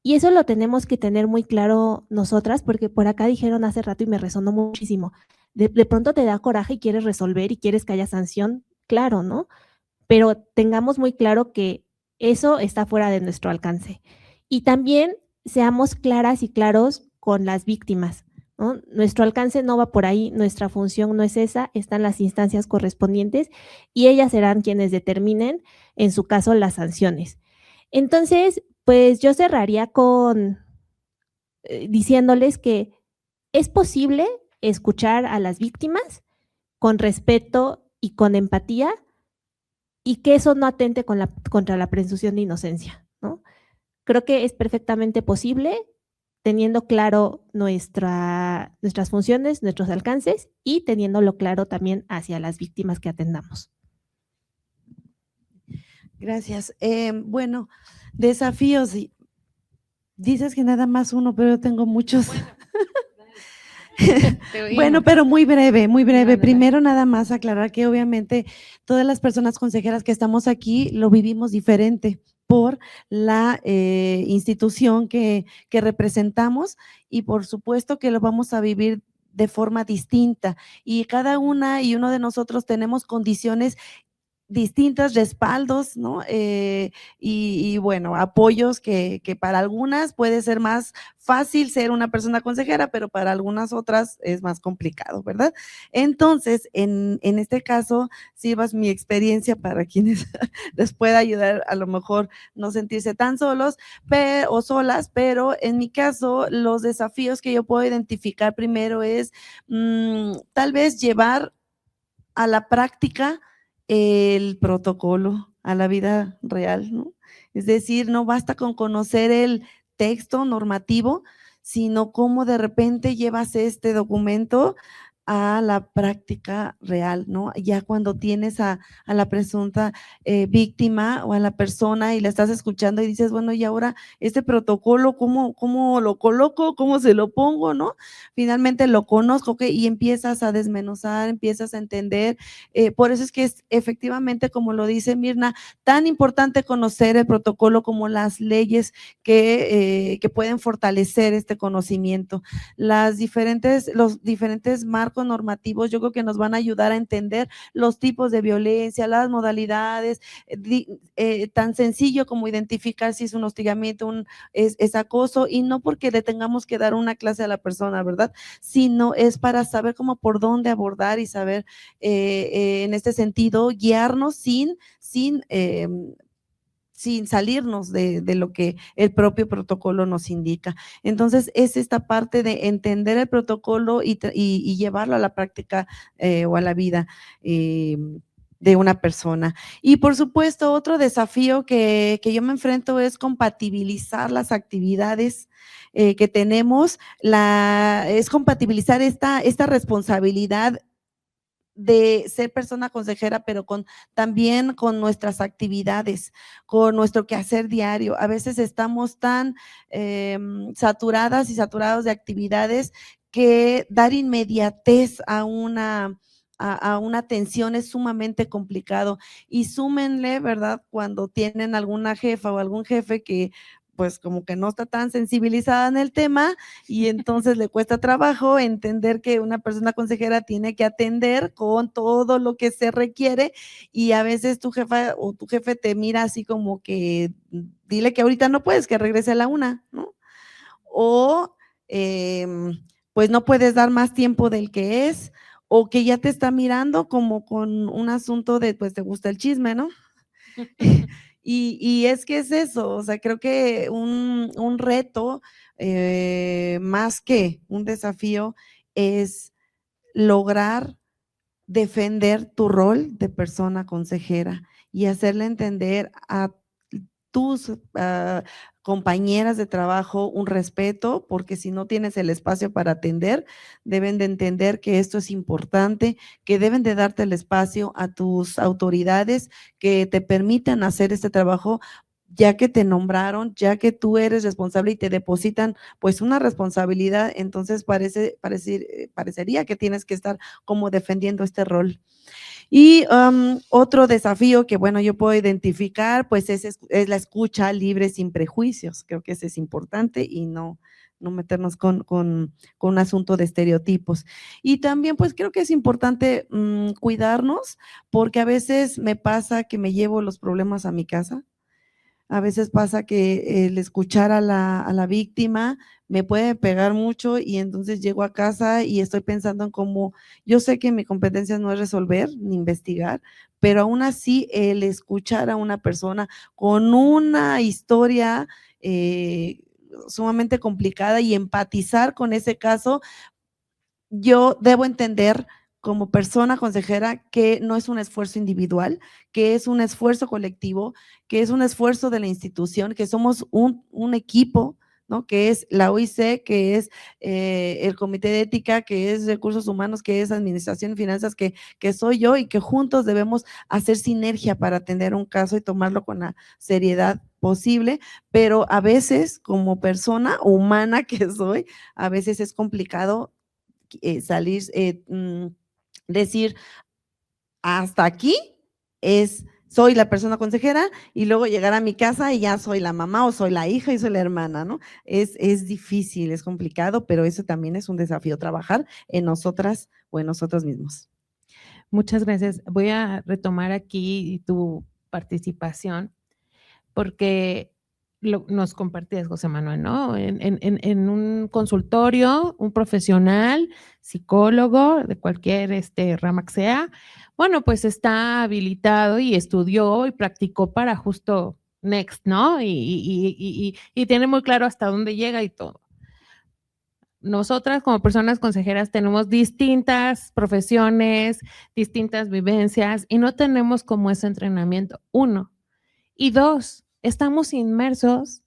Y eso lo tenemos que tener muy claro nosotras, porque por acá dijeron hace rato y me resonó muchísimo. De pronto te da coraje y quieres resolver y quieres que haya sanción, claro, ¿no? Pero tengamos muy claro que eso está fuera de nuestro alcance. Y también seamos claras y claros con las víctimas, ¿no? Nuestro alcance no va por ahí, nuestra función no es esa, están las instancias correspondientes y ellas serán quienes determinen, en su caso, las sanciones. Entonces, pues yo cerraría con diciéndoles que es posible escuchar a las víctimas con respeto y con empatía y que eso no atente contra la presunción de inocencia, ¿no? Creo que es perfectamente posible teniendo claro nuestras funciones, nuestros alcances y teniéndolo claro también hacia las víctimas que atendamos. Gracias. Bueno, desafíos. Dices que nada más uno, pero yo tengo muchos. Bueno, pero muy breve, muy breve. Primero nada más aclarar que obviamente todas las personas consejeras que estamos aquí lo vivimos diferente por la institución que representamos y por supuesto que lo vamos a vivir de forma distinta y cada una y uno de nosotros tenemos condiciones distintos respaldos, ¿no? Y bueno, apoyos que para algunas puede ser más fácil ser una persona consejera, pero para algunas otras es más complicado, ¿verdad? Entonces, en este caso, sirvas mi experiencia para quienes les pueda ayudar a lo mejor no sentirse tan solos o solas, pero en mi caso, los desafíos que yo puedo identificar primero es tal vez llevar a la práctica el protocolo a la vida real, ¿no? Es decir, no basta con conocer el texto normativo, sino cómo de repente llevas este documento a la práctica real, ¿no? Ya cuando tienes a la presunta víctima o a la persona y la estás escuchando y dices, bueno, y ahora este protocolo, ¿cómo lo coloco? ¿Cómo se lo pongo? ¿No? Finalmente lo conozco, ¿ok? Y empiezas a desmenuzar, empiezas a entender. Por eso es que es efectivamente, como lo dice Mirna, tan importante conocer el protocolo como las leyes que pueden fortalecer este conocimiento. Los diferentes marcos normativos yo creo que nos van a ayudar a entender los tipos de violencia, las modalidades, tan sencillo como identificar si es un hostigamiento, es acoso, y no porque le tengamos que dar una clase a la persona, ¿verdad? Sino es para saber cómo por dónde abordar y saber en este sentido guiarnos sin salirnos de lo que el propio protocolo nos indica. Entonces, es esta parte de entender el protocolo y llevarlo a la práctica o a la vida de una persona. Y por supuesto, otro desafío que yo me enfrento es compatibilizar las actividades que tenemos, es compatibilizar esta responsabilidad de ser persona consejera, pero también con nuestras actividades, con nuestro quehacer diario. A veces estamos tan saturadas y saturados de actividades que dar inmediatez a una atención es sumamente complicado. Y súmenle, ¿verdad? Cuando tienen alguna jefa o algún jefe que pues como que no está tan sensibilizada en el tema y entonces le cuesta trabajo entender que una persona consejera tiene que atender con todo lo que se requiere y a veces tu jefa o tu jefe te mira así como que dile que ahorita no puedes, que regrese a la 1, ¿no? O pues no puedes dar más tiempo del que es o que ya te está mirando como con un asunto de pues te gusta el chisme, ¿no? Y es que es eso, o sea, creo que un reto, más que un desafío, es lograr defender tu rol de persona consejera y hacerle entender a tus compañeras de trabajo un respeto, porque si no tienes el espacio para atender, deben de entender que esto es importante, que deben de darte el espacio a tus autoridades que te permitan hacer este trabajo, ya que te nombraron, ya que tú eres responsable y te depositan pues una responsabilidad, entonces parecería que tienes que estar como defendiendo este rol. Y otro desafío que, bueno, yo puedo identificar, pues es la escucha libre sin prejuicios. Creo que ese es importante y no meternos con un asunto de estereotipos. Y también, pues creo que es importante cuidarnos, porque a veces me pasa que me llevo los problemas a mi casa. A veces pasa que el escuchar a la víctima me puede pegar mucho y entonces llego a casa y estoy pensando en cómo, yo sé que mi competencia no es resolver ni investigar, pero aún así el escuchar a una persona con una historia sumamente complicada y empatizar con ese caso, yo debo entender como persona consejera que no es un esfuerzo individual, que es un esfuerzo colectivo, que es un esfuerzo de la institución, que somos un equipo, ¿no? Que es la OIC, que es el Comité de Ética, que es Recursos Humanos, que es Administración y Finanzas, que soy yo, y que juntos debemos hacer sinergia para atender un caso y tomarlo con la seriedad posible, pero a veces como persona humana que soy, a veces es complicado salir, decir, hasta aquí soy la persona consejera y luego llegar a mi casa y ya soy la mamá o soy la hija y soy la hermana, ¿no? Es difícil, es complicado, pero eso también es un desafío, trabajar en nosotras o en nosotros mismos. Muchas gracias. Voy a retomar aquí tu participación porque nos compartías, José Manuel, ¿no? En un consultorio, un profesional, psicólogo de cualquier rama que sea, bueno, pues está habilitado y estudió y practicó para justo next, ¿no? Y tiene muy claro hasta dónde llega y todo. Nosotras como personas consejeras tenemos distintas profesiones, distintas vivencias y no tenemos como ese entrenamiento, 1. Y 2, estamos inmersos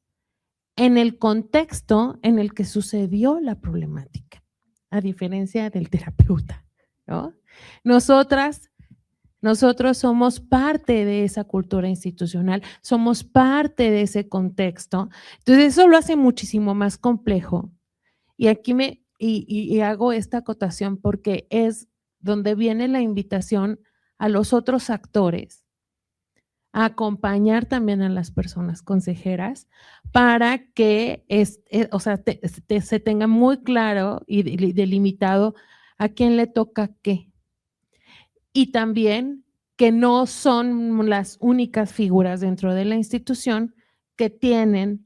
en el contexto en el que sucedió la problemática, a diferencia del terapeuta, ¿no? Nosotros somos parte de esa cultura institucional, somos parte de ese contexto. Entonces, eso lo hace muchísimo más complejo. Y aquí hago esta acotación porque es donde viene la invitación a los otros actores a acompañar también a las personas consejeras para que se tenga muy claro y delimitado a quién le toca qué. Y también que no son las únicas figuras dentro de la institución que tienen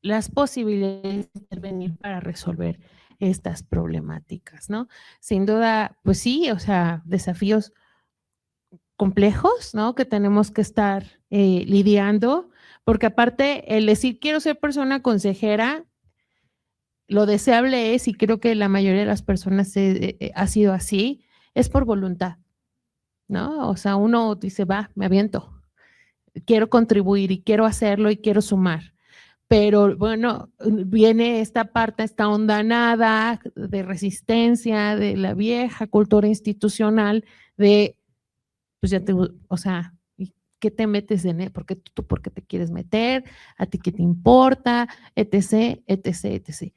las posibilidades de intervenir para resolver estas problemáticas, ¿no? Sin duda, pues sí, o sea, desafíos complejos, ¿no? Que tenemos que estar lidiando, porque aparte el decir quiero ser persona consejera, lo deseable es, y creo que la mayoría de las personas ha sido así, es por voluntad, ¿no? O sea, uno dice, va, me aviento, quiero contribuir y quiero hacerlo y quiero sumar. Pero bueno, viene esta parte, esta hondanada de resistencia de la vieja cultura institucional de, pues ya o sea, ¿qué te metes en él? ¿Por qué te quieres meter? ¿A ti qué te importa? Etc, etc, etc.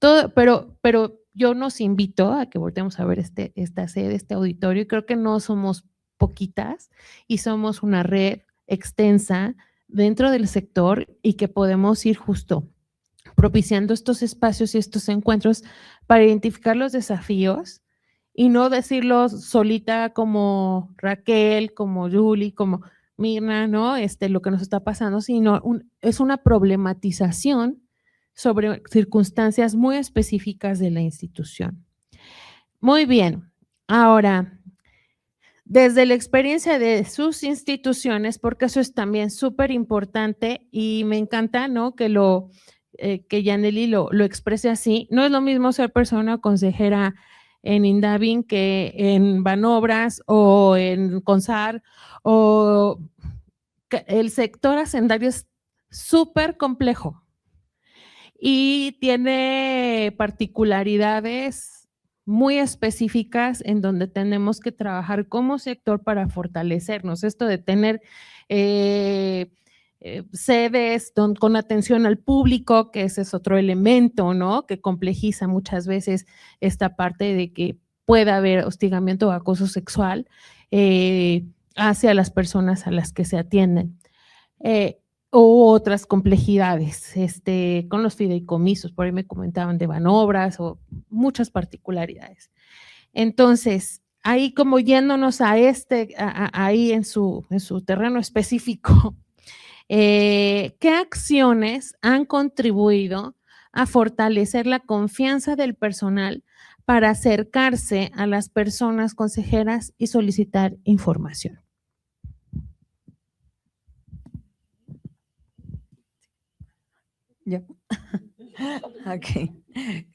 Todo, pero yo nos invito a que volteemos a ver esta sede, este auditorio, y creo que no somos poquitas y somos una red extensa dentro del sector y que podemos ir justo propiciando estos espacios y estos encuentros para identificar los desafíos y no decirlo solita como Raquel, como Julie, como Mirna, ¿no? Lo que nos está pasando, sino es una problematización sobre circunstancias muy específicas de la institución. Muy bien, ahora, desde la experiencia de sus instituciones, porque eso es también súper importante y me encanta, ¿no? Que Yanely lo exprese así. No es lo mismo ser persona consejera en Indavi que en Banobras o en CONSAR o el sector hacendario es súper complejo y tiene particularidades muy específicas en donde tenemos que trabajar como sector para fortalecernos. Esto de tener sedes con atención al público, que ese es otro elemento, ¿no? Que complejiza muchas veces esta parte de que pueda haber hostigamiento o acoso sexual hacia las personas a las que se atienden. O otras complejidades, con los fideicomisos, por ahí me comentaban de Banobras o muchas particularidades. Entonces, ahí como yéndonos a ahí en su terreno específico, ¿qué acciones han contribuido a fortalecer la confianza del personal para acercarse a las personas consejeras y solicitar información? ¿Yo? Ok,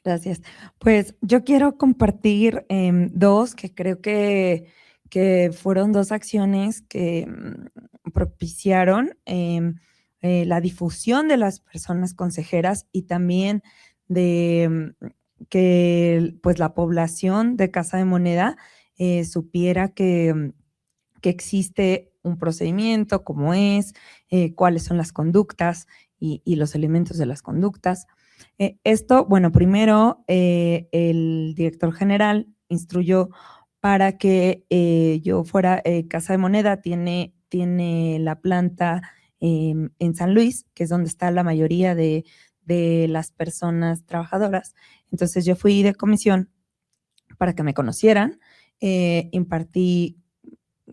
gracias. Pues yo quiero compartir dos que creo que fueron dos acciones que propiciaron la difusión de las personas consejeras y también de que pues la población de Casa de Moneda supiera que existe un procedimiento, cómo es, cuáles son las conductas y los elementos de las conductas. Esto, bueno, primero el director general instruyó para que yo fuera, Casa de Moneda tiene la planta en San Luis, que es donde está la mayoría de las personas trabajadoras. Entonces yo fui de comisión para que me conocieran, impartí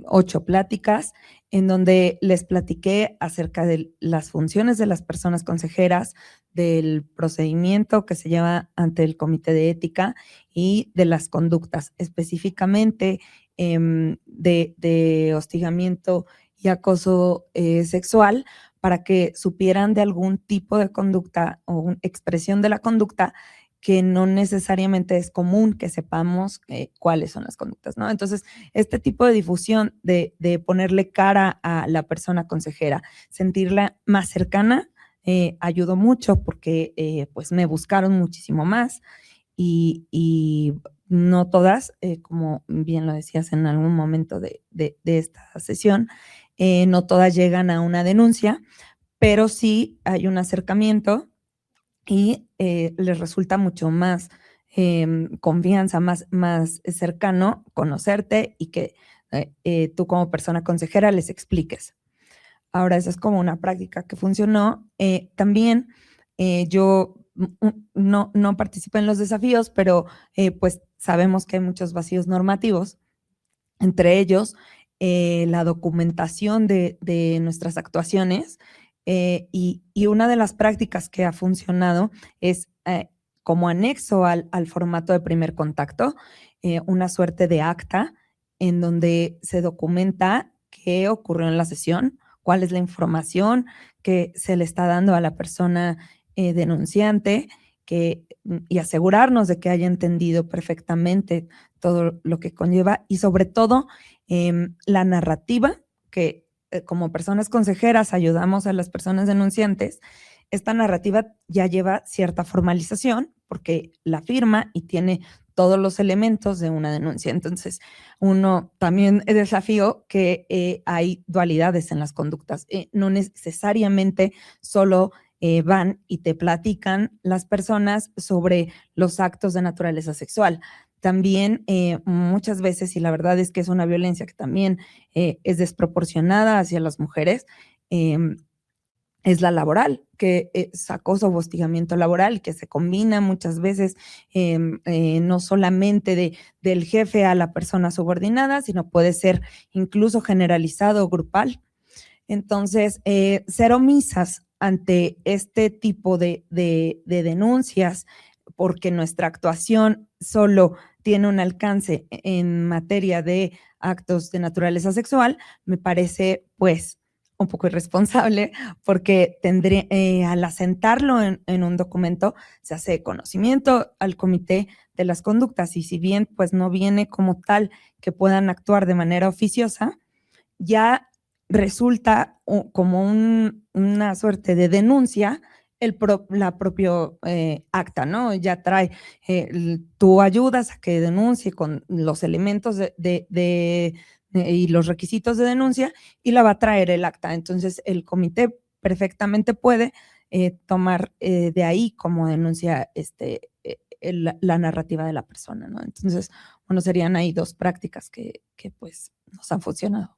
8 pláticas en donde les platiqué acerca de las funciones de las personas consejeras, del procedimiento que se lleva ante el Comité de Ética y de las conductas, específicamente de hostigamiento y acoso sexual, para que supieran de algún tipo de conducta o expresión de la conducta que no necesariamente es común que sepamos cuáles son las conductas, ¿no? Entonces, este tipo de difusión, de ponerle cara a la persona consejera, sentirla más cercana, ayudó mucho porque pues me buscaron muchísimo más y no todas, como bien lo decías en algún momento de esta sesión, no todas llegan a una denuncia, pero sí hay un acercamiento y les resulta mucho más confianza, más cercano conocerte y que tú como persona consejera les expliques. Ahora, esa es como una práctica que funcionó. También yo no participé en los desafíos, pero pues sabemos que hay muchos vacíos normativos, entre ellos la documentación de nuestras actuaciones. Y una de las prácticas que ha funcionado es como anexo al formato de primer contacto, una suerte de acta en donde se documenta qué ocurrió en la sesión, cuál es la información que se le está dando a la persona denunciante, y asegurarnos de que haya entendido perfectamente todo lo que conlleva y sobre todo la narrativa que como personas consejeras ayudamos a las personas denunciantes. Esta narrativa ya lleva cierta formalización porque la firma y tiene todos los elementos de una denuncia. Entonces, uno también desafío que hay dualidades en las conductas. No necesariamente solo van y te platican las personas sobre los actos de naturaleza sexual. También muchas veces, y la verdad es que es una violencia que también es desproporcionada hacia las mujeres, es la laboral, que es acoso o hostigamiento laboral, que se combina muchas veces no solamente del jefe a la persona subordinada, sino puede ser incluso generalizado o grupal. Entonces, ser omisas ante este tipo de denuncias, porque nuestra actuación solo tiene un alcance en materia de actos de naturaleza sexual, me parece pues un poco irresponsable porque al asentarlo en un documento se hace conocimiento al comité de las conductas y si bien pues no viene como tal que puedan actuar de manera oficiosa, ya resulta como una suerte de denuncia la propio acta, ¿no? Ya trae, tú ayudas a que denuncie con los elementos y los requisitos de denuncia y la va a traer el acta. Entonces, el comité perfectamente puede tomar de ahí como denuncia la narrativa de la persona, ¿no? Entonces, bueno, serían ahí dos prácticas que pues nos han funcionado.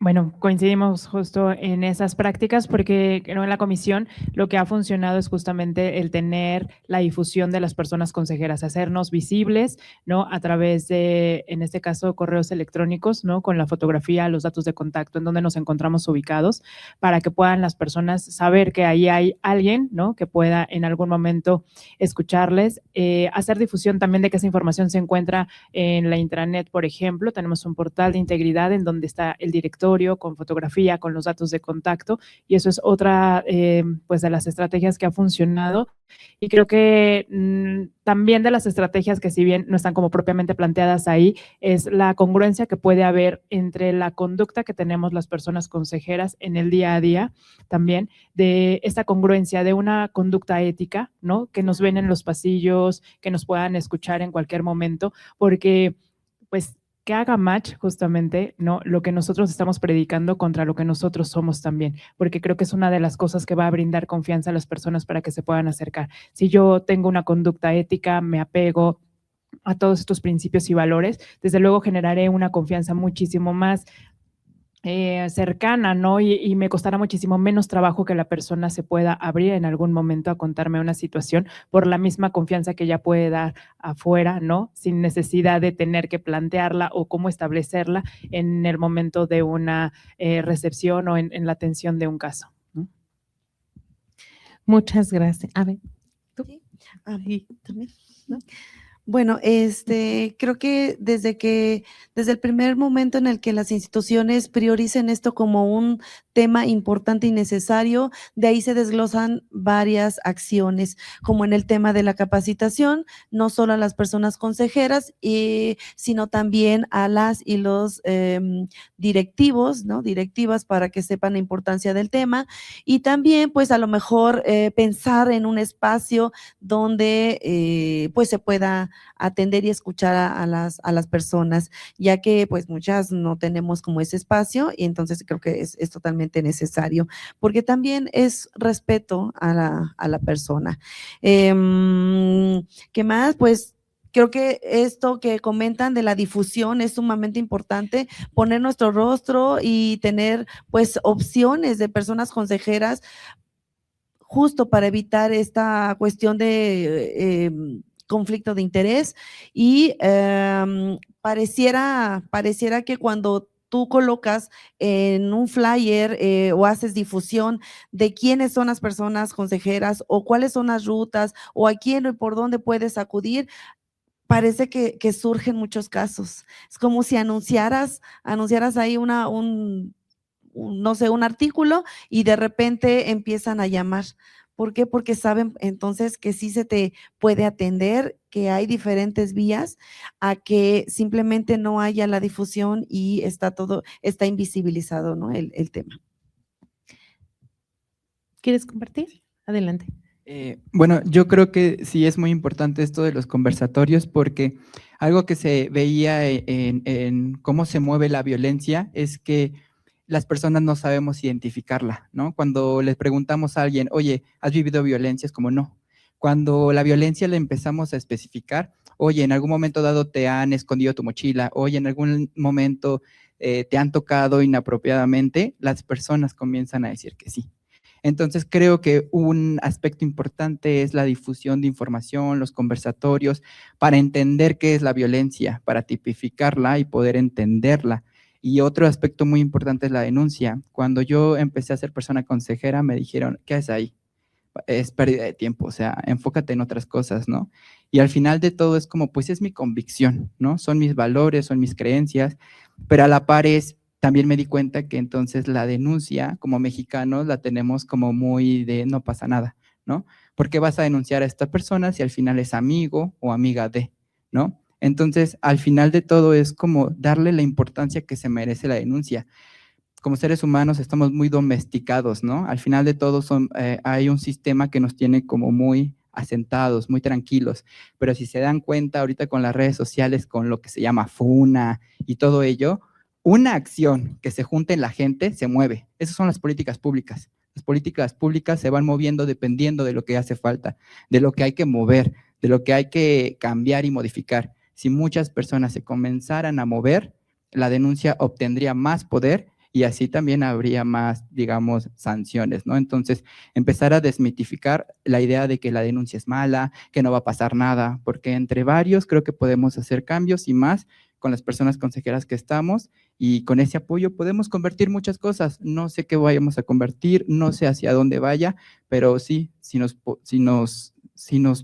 Bueno, coincidimos justo en esas prácticas porque ¿no? En la comisión lo que ha funcionado es justamente el tener la difusión de las personas consejeras, hacernos visibles, ¿no? A través de, en este caso, correos electrónicos, ¿no? Con la fotografía, los datos de contacto, en donde nos encontramos ubicados, para que puedan las personas saber que ahí hay alguien, ¿no? Que pueda en algún momento escucharles, hacer difusión también de que esa información se encuentra en la intranet, por ejemplo. Tenemos un portal de integridad en donde está el directorio con fotografía, con los datos de contacto, y eso es otra pues de las estrategias que ha funcionado. Y creo que también de las estrategias que si bien no están como propiamente planteadas ahí, es la congruencia que puede haber entre la conducta que tenemos las personas consejeras en el día a día, también de esta congruencia de una conducta ética, ¿no? Que nos ven en los pasillos, que nos puedan escuchar en cualquier momento, porque pues que haga match justamente, ¿no? Lo que nosotros estamos predicando contra lo que nosotros somos también, porque creo que es una de las cosas que va a brindar confianza a las personas para que se puedan acercar. Si yo tengo una conducta ética, me apego a todos estos principios y valores, desde luego generaré una confianza muchísimo más cercana, ¿no? Y me costará muchísimo menos trabajo que la persona se pueda abrir en algún momento a contarme una situación por la misma confianza que ella puede dar afuera, ¿no? Sin necesidad de tener que plantearla o cómo establecerla en el momento de una recepción o en la atención de un caso, ¿no? Muchas gracias. A ver, ¿tú? Sí. Ahí también, ¿no? Bueno, creo que desde el primer momento en el que las instituciones prioricen esto como un tema importante y necesario, de ahí se desglosan varias acciones, como en el tema de la capacitación, no solo a las personas consejeras, sino también a las y los directivos, ¿no? Directivas para que sepan la importancia del tema y también, pues, a lo mejor pensar en un espacio donde pues se pueda atender y escuchar a las personas, ya que pues muchas no tenemos como ese espacio y entonces creo que es totalmente necesario, porque también es respeto a la persona. ¿Qué más? Pues creo que esto que comentan de la difusión es sumamente importante, poner nuestro rostro y tener pues opciones de personas consejeras justo para evitar esta cuestión de conflicto de interés y pareciera que cuando tú colocas en un flyer o haces difusión de quiénes son las personas consejeras o cuáles son las rutas o a quién o por dónde puedes acudir, parece que surgen muchos casos. Es como si anunciaras ahí no sé, un artículo y de repente empiezan a llamar. ¿Por qué? Porque saben entonces que sí se te puede atender, que hay diferentes vías, a que simplemente no haya la difusión y está invisibilizado, ¿no? El tema. ¿Quieres compartir? Adelante. Bueno, yo creo que sí es muy importante esto de los conversatorios porque algo que se veía en cómo se mueve la violencia es que las personas no sabemos identificarla, ¿no? Cuando les preguntamos a alguien, oye, ¿has vivido violencia? Es como no. Cuando la violencia la empezamos a especificar, oye, en algún momento dado te han escondido tu mochila, oye, en algún momento te han tocado inapropiadamente, las personas comienzan a decir que sí. Entonces, creo que un aspecto importante es la difusión de información, los conversatorios, para entender qué es la violencia, para tipificarla y poder entenderla. Y otro aspecto muy importante es la denuncia. Cuando yo empecé a ser persona consejera, me dijeron, ¿qué haces ahí? es pérdida de tiempo, o sea, enfócate en otras cosas, ¿no? Y al final de todo es como, pues es mi convicción, ¿no? Son mis valores, son mis creencias, pero a la par también me di cuenta que entonces la denuncia, como mexicanos, la tenemos como muy de no pasa nada, ¿no? ¿Por qué vas a denunciar a esta persona si al final es amigo o amiga de, ¿no? Entonces, al final de todo es como darle la importancia que se merece la denuncia. Como seres humanos estamos muy domesticados, ¿no? Al final de todo hay un sistema que nos tiene como muy asentados, muy tranquilos, pero si se dan cuenta ahorita con las redes sociales, con lo que se llama funa y todo ello, una acción que se junte en la gente se mueve. Esas son las políticas públicas. Las políticas públicas se van moviendo dependiendo de lo que hace falta, de lo que hay que mover, de lo que hay que cambiar y modificar. Si muchas personas se comenzaran a mover, la denuncia obtendría más poder y así también habría más, digamos, sanciones, ¿no? Entonces, empezar a desmitificar la idea de que la denuncia es mala, que no va a pasar nada, porque entre varios creo que podemos hacer cambios y más con las personas consejeras que estamos y con ese apoyo podemos convertir muchas cosas. No sé qué vayamos a convertir, no sé hacia dónde vaya, pero sí, si nos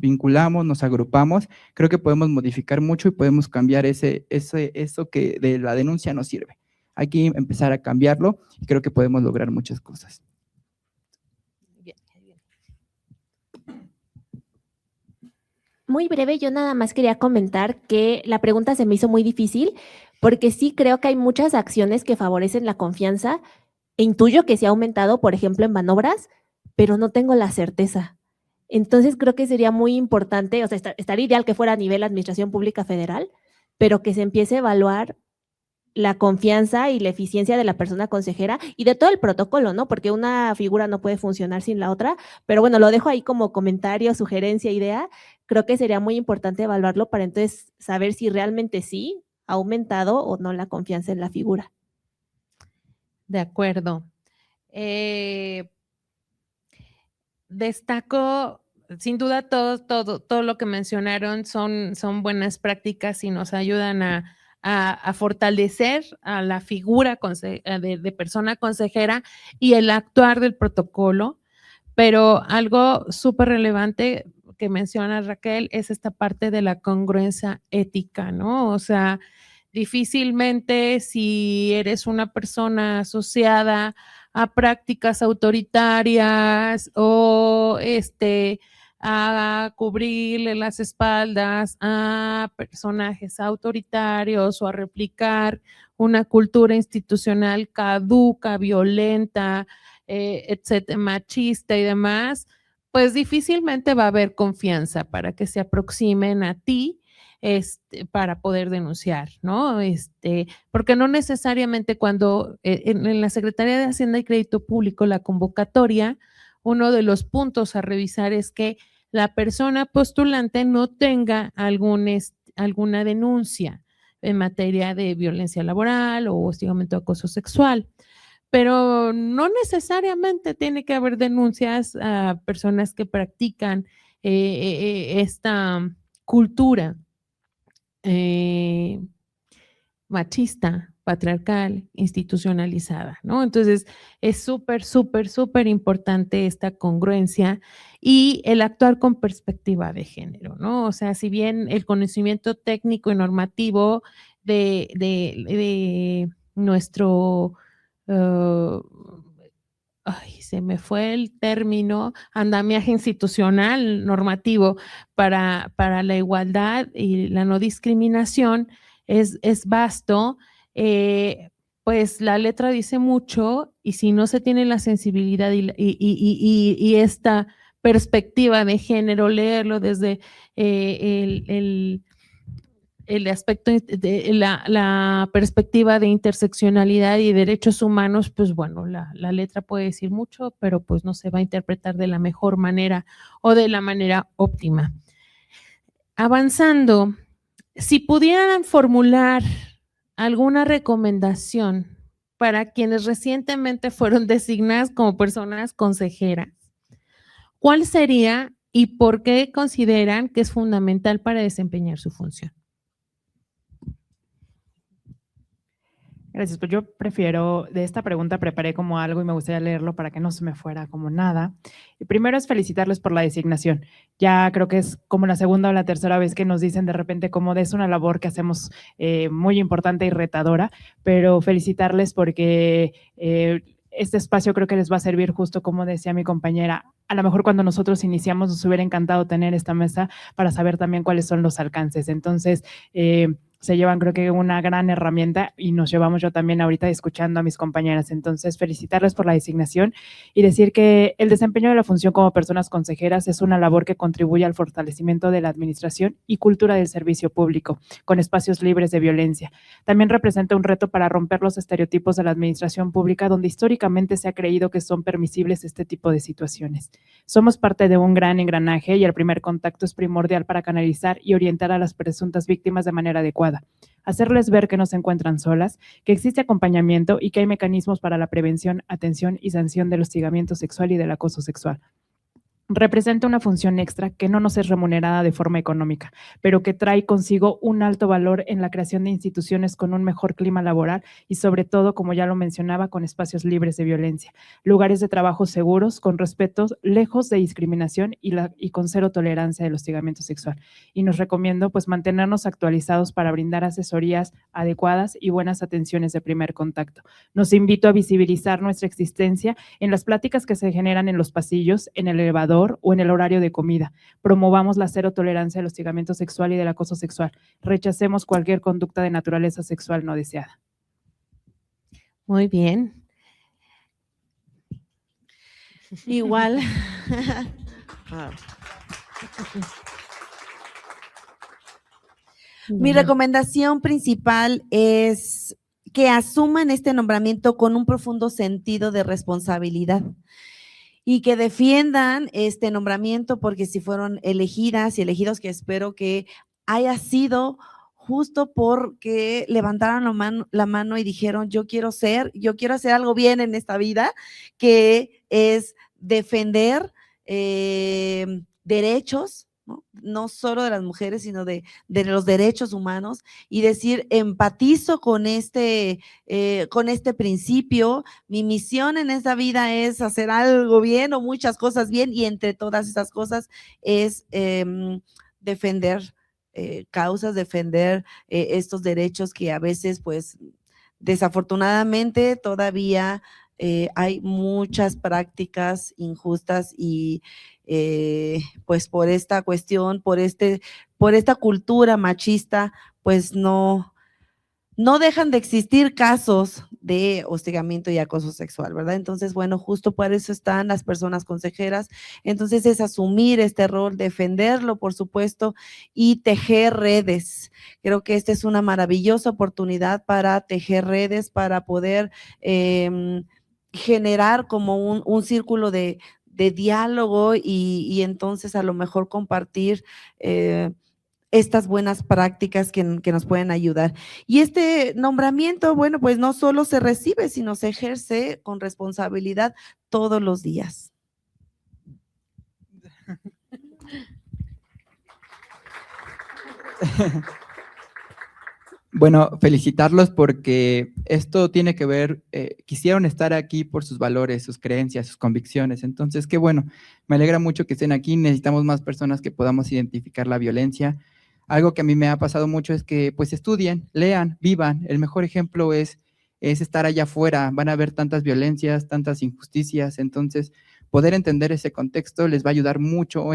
vinculamos, nos agrupamos, creo que podemos modificar mucho y podemos cambiar eso que de la denuncia no sirve. Hay que empezar a cambiarlo y creo que podemos lograr muchas cosas. Muy breve, yo nada más quería comentar que la pregunta se me hizo muy difícil porque sí creo que hay muchas acciones que favorecen la confianza e intuyo que se ha aumentado, por ejemplo, en manobras, pero no tengo la certeza. Entonces creo que sería muy importante, o sea, estaría ideal que fuera a nivel Administración Pública Federal, pero que se empiece a evaluar la confianza y la eficiencia de la persona consejera y de todo el protocolo, ¿no? Porque una figura no puede funcionar sin la otra, pero bueno, lo dejo ahí como comentario, sugerencia, idea. Creo que sería muy importante evaluarlo para entonces saber si realmente sí ha aumentado o no la confianza en la figura. De acuerdo. Destaco, sin duda, todo lo que mencionaron son buenas prácticas y nos ayudan a fortalecer a la figura de persona consejera y el actuar del protocolo, pero algo súper relevante que menciona Raquel es esta parte de la congruencia ética, ¿no? O sea, difícilmente si eres una persona asociada a prácticas autoritarias o a cubrirle las espaldas a personajes autoritarios o a replicar una cultura institucional caduca, violenta, etcétera, machista y demás, pues difícilmente va a haber confianza para que se aproximen a ti para poder denunciar, ¿no? Porque no necesariamente cuando en la Secretaría de Hacienda y Crédito Público, la convocatoria, uno de los puntos a revisar es que la persona postulante no tenga alguna denuncia en materia de violencia laboral o hostigamiento o acoso sexual. Pero no necesariamente tiene que haber denuncias a personas que practican esta cultura machista, patriarcal, institucionalizada, ¿no? Entonces, es súper importante esta congruencia y el actuar con perspectiva de género, ¿no? O sea, si bien el conocimiento técnico y normativo de nuestro se me fue el término, andamiaje institucional normativo para la igualdad y la no discriminación es vasto, pues la letra dice mucho y si no se tiene la sensibilidad y esta perspectiva de género, leerlo desde el aspecto de la perspectiva de interseccionalidad y derechos humanos, pues bueno, la letra puede decir mucho, pero pues no se va a interpretar de la mejor manera o de la manera óptima. Avanzando, si pudieran formular alguna recomendación para quienes recientemente fueron designadas como personas consejeras, ¿cuál sería y por qué consideran que es fundamental para desempeñar su función? Gracias, pues yo prefiero, de esta pregunta preparé como algo y me gustaría leerlo para que no se me fuera como nada. Y primero es felicitarles por la designación. Ya creo que es como la segunda o la tercera vez que nos dicen de repente como de es una labor que hacemos muy importante y retadora, pero felicitarles porque este espacio creo que les va a servir justo como decía mi compañera. A lo mejor cuando nosotros iniciamos nos hubiera encantado tener esta mesa para saber también cuáles son los alcances. Entonces, se llevan creo que una gran herramienta y nos llevamos yo también ahorita escuchando a mis compañeras. Entonces, felicitarles por la designación y decir que el desempeño de la función como personas consejeras es una labor que contribuye al fortalecimiento de la administración y cultura del servicio público, con espacios libres de violencia. También representa un reto para romper los estereotipos de la administración pública, donde históricamente se ha creído que son permisibles este tipo de situaciones. Somos parte de un gran engranaje y el primer contacto es primordial para canalizar y orientar a las presuntas víctimas de manera adecuada. Hacerles ver que no se encuentran solas, que existe acompañamiento y que hay mecanismos para la prevención, atención y sanción del hostigamiento sexual y del acoso sexual. Representa una función extra que no nos es remunerada de forma económica, pero que trae consigo un alto valor en la creación de instituciones con un mejor clima laboral y sobre todo, como ya lo mencionaba, con espacios libres de violencia, lugares de trabajo seguros, con respeto, lejos de discriminación y con cero tolerancia del hostigamiento sexual. Y nos recomiendo pues mantenernos actualizados para brindar asesorías adecuadas y buenas atenciones de primer contacto. Nos invito a visibilizar nuestra existencia en las pláticas que se generan en los pasillos, en el elevador o en el horario de comida. Promovamos la cero tolerancia al hostigamiento sexual y del acoso sexual. Rechacemos cualquier conducta de naturaleza sexual no deseada. Muy bien. Igual. Mi recomendación principal es que asuman este nombramiento con un profundo sentido de responsabilidad y que defiendan este nombramiento porque si fueron elegidas y elegidos, que espero que haya sido justo porque levantaron la mano y dijeron yo quiero hacer algo bien en esta vida, que es defender derechos, no solo de las mujeres, sino de los derechos humanos, y decir, empatizo con este principio. Mi misión en esta vida es hacer algo bien o muchas cosas bien, y entre todas esas cosas es defender causas, defender estos derechos que a veces, pues, desafortunadamente todavía hay muchas prácticas injustas y pues por esta cuestión, por esta cultura machista, pues no dejan de existir casos de hostigamiento y acoso sexual, ¿verdad? Entonces, bueno, justo por eso están las personas consejeras. Entonces, es asumir este rol, defenderlo, por supuesto, y tejer redes. Creo que esta es una maravillosa oportunidad para tejer redes, para poder generar como un círculo de diálogo y entonces a lo mejor compartir estas buenas prácticas que nos pueden ayudar. Y este nombramiento, bueno, pues no solo se recibe, sino se ejerce con responsabilidad todos los días. Bueno, felicitarlos porque esto tiene que ver, quisieron estar aquí por sus valores, sus creencias, sus convicciones. Entonces, qué bueno, me alegra mucho que estén aquí. Necesitamos más personas que podamos identificar la violencia. Algo que a mí me ha pasado mucho es que pues estudien, lean, vivan. El mejor ejemplo es estar allá afuera. Van a ver tantas violencias, tantas injusticias. Entonces, poder entender ese contexto les va a ayudar mucho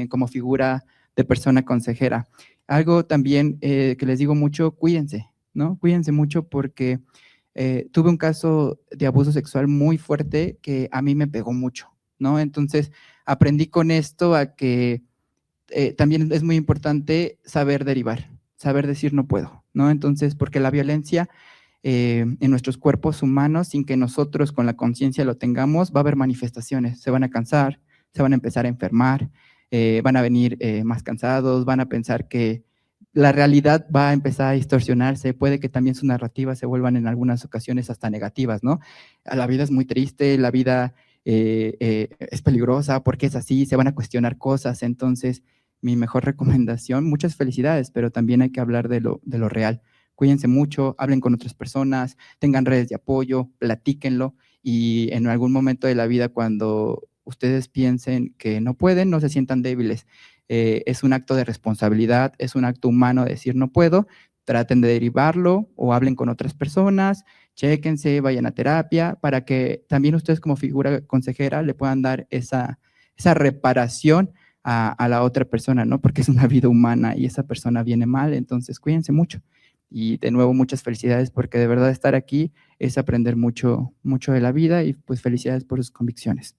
como figura de persona consejera. Algo también que les digo mucho, cuídense, ¿no? Cuídense mucho porque tuve un caso de abuso sexual muy fuerte que a mí me pegó mucho, ¿no? Entonces, aprendí con esto a que también es muy importante saber derivar, saber decir no puedo, ¿no? Entonces, porque la violencia en nuestros cuerpos humanos, sin que nosotros con la conciencia lo tengamos, va a haber manifestaciones, se van a cansar, se van a empezar a enfermar, van a venir más cansados, van a pensar que la realidad va a empezar a distorsionarse, puede que también sus narrativas se vuelvan en algunas ocasiones hasta negativas, ¿no? La vida es muy triste, la vida es peligrosa, porque es así, se van a cuestionar cosas. Entonces mi mejor recomendación, muchas felicidades, pero también hay que hablar de lo real, cuídense mucho, hablen con otras personas, tengan redes de apoyo, platíquenlo y en algún momento de la vida cuando ustedes piensen que no pueden, no se sientan débiles. Es un acto de responsabilidad, es un acto humano decir no puedo, traten de derivarlo o hablen con otras personas, chéquense, vayan a terapia para que también ustedes como figura consejera le puedan dar esa reparación a la otra persona, ¿no? Porque es una vida humana y esa persona viene mal, entonces cuídense mucho. Y de nuevo, muchas felicidades porque de verdad estar aquí es aprender mucho, mucho de la vida y pues felicidades por sus convicciones.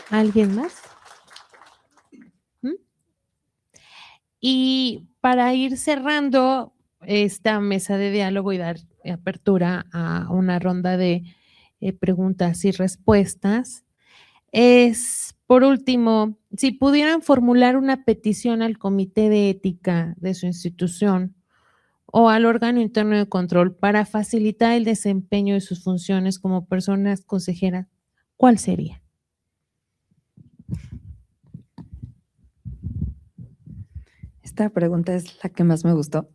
¿Alguien más? Y para ir cerrando esta mesa de diálogo y dar apertura a una ronda de preguntas y respuestas, por último, si pudieran formular una petición al comité de ética de su institución o al órgano interno de control para facilitar el desempeño de sus funciones como personas consejeras, ¿cuál sería? Esta pregunta es la que más me gustó.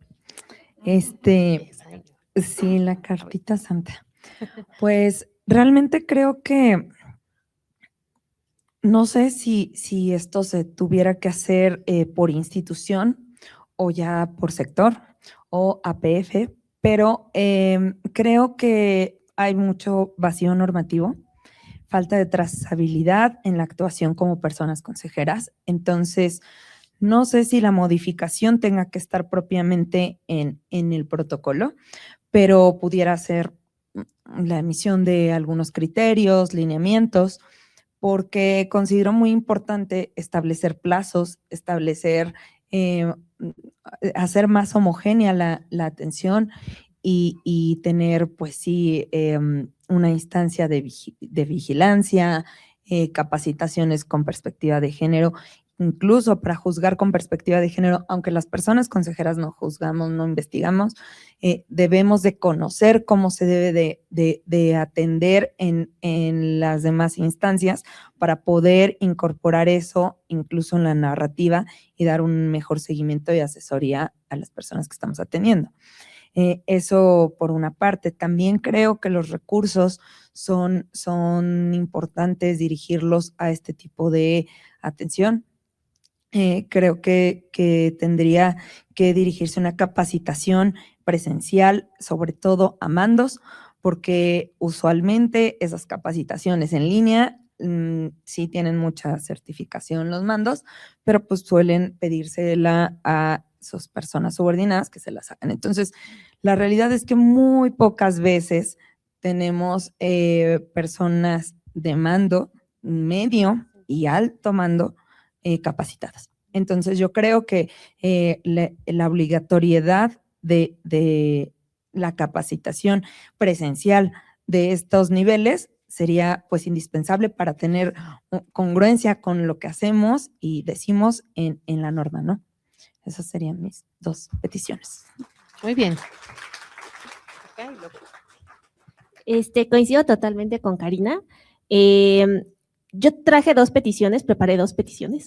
Sí, la cartita santa. Pues realmente creo que no sé si esto se tuviera que hacer por institución o ya por sector o APF, pero creo que hay mucho vacío normativo, falta de trazabilidad en la actuación como personas consejeras. Entonces, no sé si la modificación tenga que estar propiamente en el protocolo, pero pudiera ser la emisión de algunos criterios, lineamientos, porque considero muy importante establecer plazos, hacer más homogénea la atención y tener, pues sí, una instancia de vigilancia, capacitaciones con perspectiva de género, incluso para juzgar con perspectiva de género, aunque las personas consejeras no juzgamos, no investigamos, debemos de conocer cómo se debe de atender en las demás instancias para poder incorporar eso incluso en la narrativa y dar un mejor seguimiento y asesoría a las personas que estamos atendiendo. Eso por una parte. También creo que los recursos son importantes dirigirlos a este tipo de atención. Creo que tendría que dirigirse una capacitación presencial, sobre todo a mandos, porque usualmente esas capacitaciones en línea sí tienen mucha certificación los mandos, pero pues suelen pedírsela a sus personas subordinadas que se las hagan. Entonces, la realidad es que muy pocas veces tenemos personas de mando medio y alto mando capacitadas. Entonces, yo creo que la obligatoriedad de la capacitación presencial de estos niveles sería pues indispensable para tener congruencia con lo que hacemos y decimos en la norma, ¿no? Esas serían mis dos peticiones. Muy bien. Coincido totalmente con Karina. Yo traje preparé dos peticiones.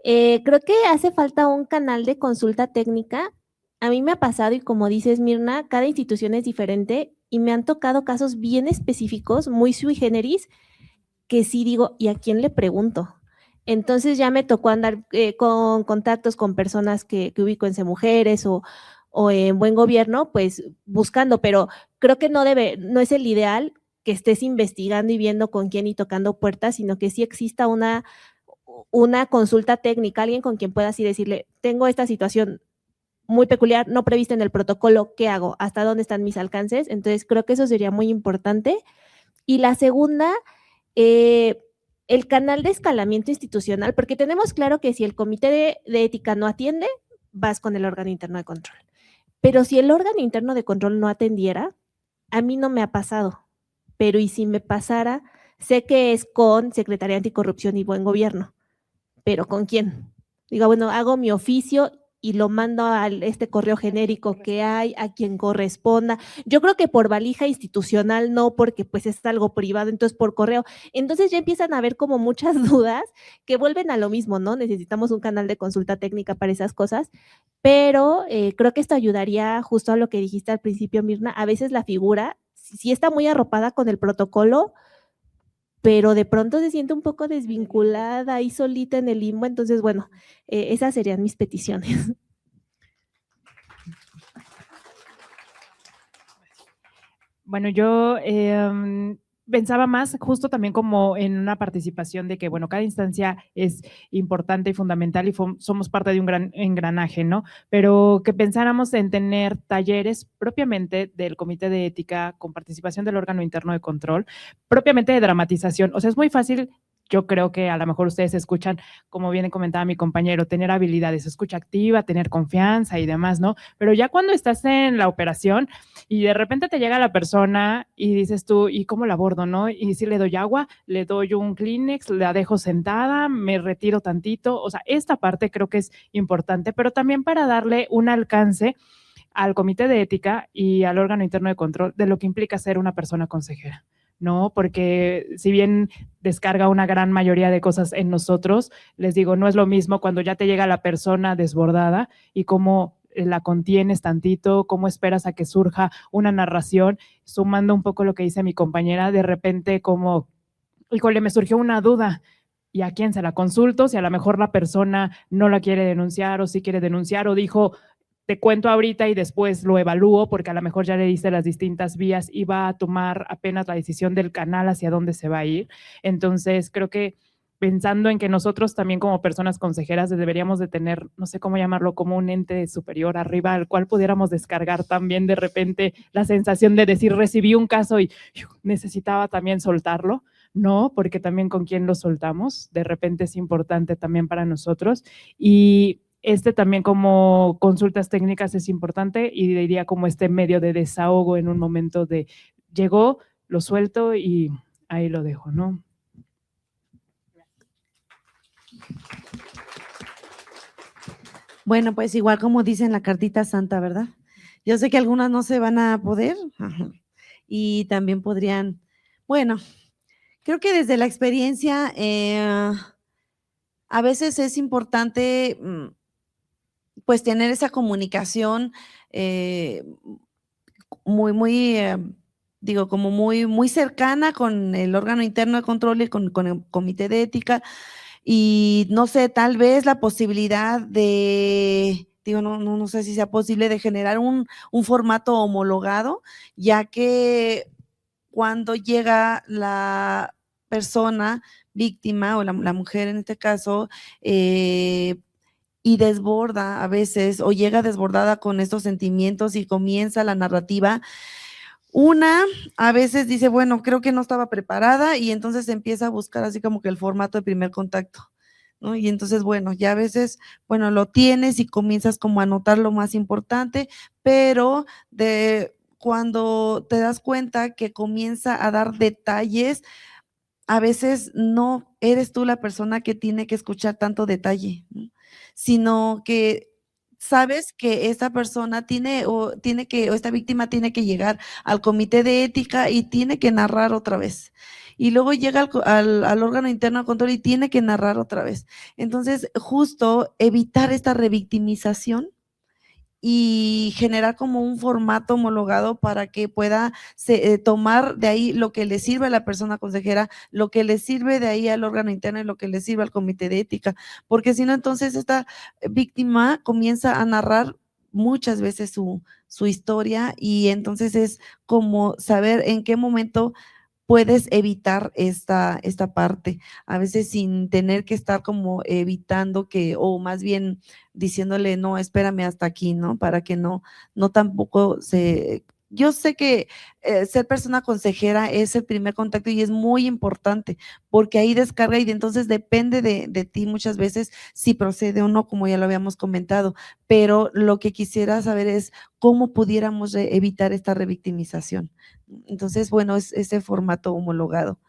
Creo que hace falta un canal de consulta técnica. A mí me ha pasado, y como dices, Mirna, cada institución es diferente y me han tocado casos bien específicos, muy sui generis, que sí digo, ¿y a quién le pregunto? Entonces ya me tocó andar con contactos con personas que ubico en Mujeres o en Buen Gobierno, pues buscando, pero creo que no es el ideal que estés investigando y viendo con quién y tocando puertas, sino que sí exista una consulta técnica, alguien con quien puedas decirle, tengo esta situación muy peculiar, no prevista en el protocolo, ¿qué hago? ¿Hasta dónde están mis alcances? Entonces creo que eso sería muy importante. Y la segunda, el canal de escalamiento institucional, porque tenemos claro que si el comité de ética no atiende, vas con el órgano interno de control. Pero si el órgano interno de control no atendiera, a mí no me ha pasado, pero y si me pasara, sé que es con Secretaría Anticorrupción y Buen Gobierno, pero ¿con quién? Digo, bueno, hago mi oficio y lo mando a este correo genérico que hay, a quien corresponda. Yo creo que por valija institucional no, porque pues es algo privado, entonces por correo. Entonces ya empiezan a haber como muchas dudas que vuelven a lo mismo, ¿no? Necesitamos un canal de consulta técnica para esas cosas, pero creo que esto ayudaría justo a lo que dijiste al principio, Mirna. A veces la figura sí está muy arropada con el protocolo, pero de pronto se siente un poco desvinculada ahí solita en el limbo. Entonces, bueno, esas serían mis peticiones. Bueno, yo pensaba más justo también como en una participación de que, bueno, cada instancia es importante y fundamental y somos parte de un gran engranaje, ¿no? Pero que pensáramos en tener talleres propiamente del Comité de Ética con participación del órgano interno de control, propiamente de dramatización. O sea, es muy fácil. Yo creo que a lo mejor ustedes escuchan, como bien comentaba mi compañero, tener habilidades, escucha activa, tener confianza y demás, ¿no? Pero ya cuando estás en la operación y de repente te llega la persona y dices tú, ¿y cómo la abordo, no? Y si le doy agua, le doy un Kleenex, la dejo sentada, me retiro tantito. O sea, esta parte creo que es importante, pero también para darle un alcance al Comité de Ética y al órgano interno de control de lo que implica ser una persona consejera, ¿no? Porque si bien descarga una gran mayoría de cosas en nosotros, les digo, no es lo mismo cuando ya te llega la persona desbordada y cómo la contienes tantito, cómo esperas a que surja una narración, sumando un poco lo que dice mi compañera, de repente como, híjole, me surgió una duda, ¿y a quién se la consulto? Si a lo mejor la persona no la quiere denunciar o sí quiere denunciar o dijo, te cuento ahorita y después lo evalúo porque a lo mejor ya le diste las distintas vías y va a tomar apenas la decisión del canal hacia dónde se va a ir. Entonces, creo que pensando en que nosotros también como personas consejeras deberíamos de tener, no sé cómo llamarlo, como un ente superior arriba al cual pudiéramos descargar también de repente la sensación de decir, recibí un caso y necesitaba también soltarlo. No, porque también con quién lo soltamos, de repente es importante también para nosotros. Y también como consultas técnicas es importante y diría como este medio de desahogo en un momento de llegó, lo suelto y ahí lo dejo, ¿no? Bueno, pues igual como dice en la cartita santa, ¿verdad? Yo sé que algunas no se van a poder y también podrían, bueno, creo que desde la experiencia a veces es importante pues tener esa comunicación muy, digo, como muy cercana con el órgano interno de control y con el comité de ética y no sé, tal vez la posibilidad de, digo, no sé si sea posible de generar un formato homologado, ya que cuando llega la persona víctima o la mujer en este caso, y desborda a veces o llega desbordada con estos sentimientos y comienza la narrativa, a veces dice, bueno, creo que no estaba preparada y entonces empieza a buscar así como que el formato de primer contacto, ¿no? Y entonces, bueno, ya a veces, bueno, lo tienes y comienzas como a notar lo más importante, pero cuando te das cuenta que comienza a dar detalles, a veces no eres tú la persona que tiene que escuchar tanto detalle, ¿no? Sino que sabes que esta persona o esta víctima tiene que llegar al comité de ética y tiene que narrar otra vez. Y luego llega al órgano interno de control y tiene que narrar otra vez. Entonces, justo evitar esta revictimización y generar como un formato homologado para que pueda tomar de ahí lo que le sirve a la persona consejera, lo que le sirve de ahí al órgano interno y lo que le sirve al comité de ética, porque si no, entonces esta víctima comienza a narrar muchas veces su historia y entonces es como saber en qué momento puedes evitar esta parte, a veces sin tener que estar como evitando o más bien diciéndole, no, espérame hasta aquí, ¿no? Para que no tampoco yo sé que ser persona consejera es el primer contacto y es muy importante porque ahí descarga y entonces depende de ti muchas veces si procede o no, como ya lo habíamos comentado, pero lo que quisiera saber es cómo pudiéramos evitar esta revictimización. Entonces, bueno, es ese formato homologado.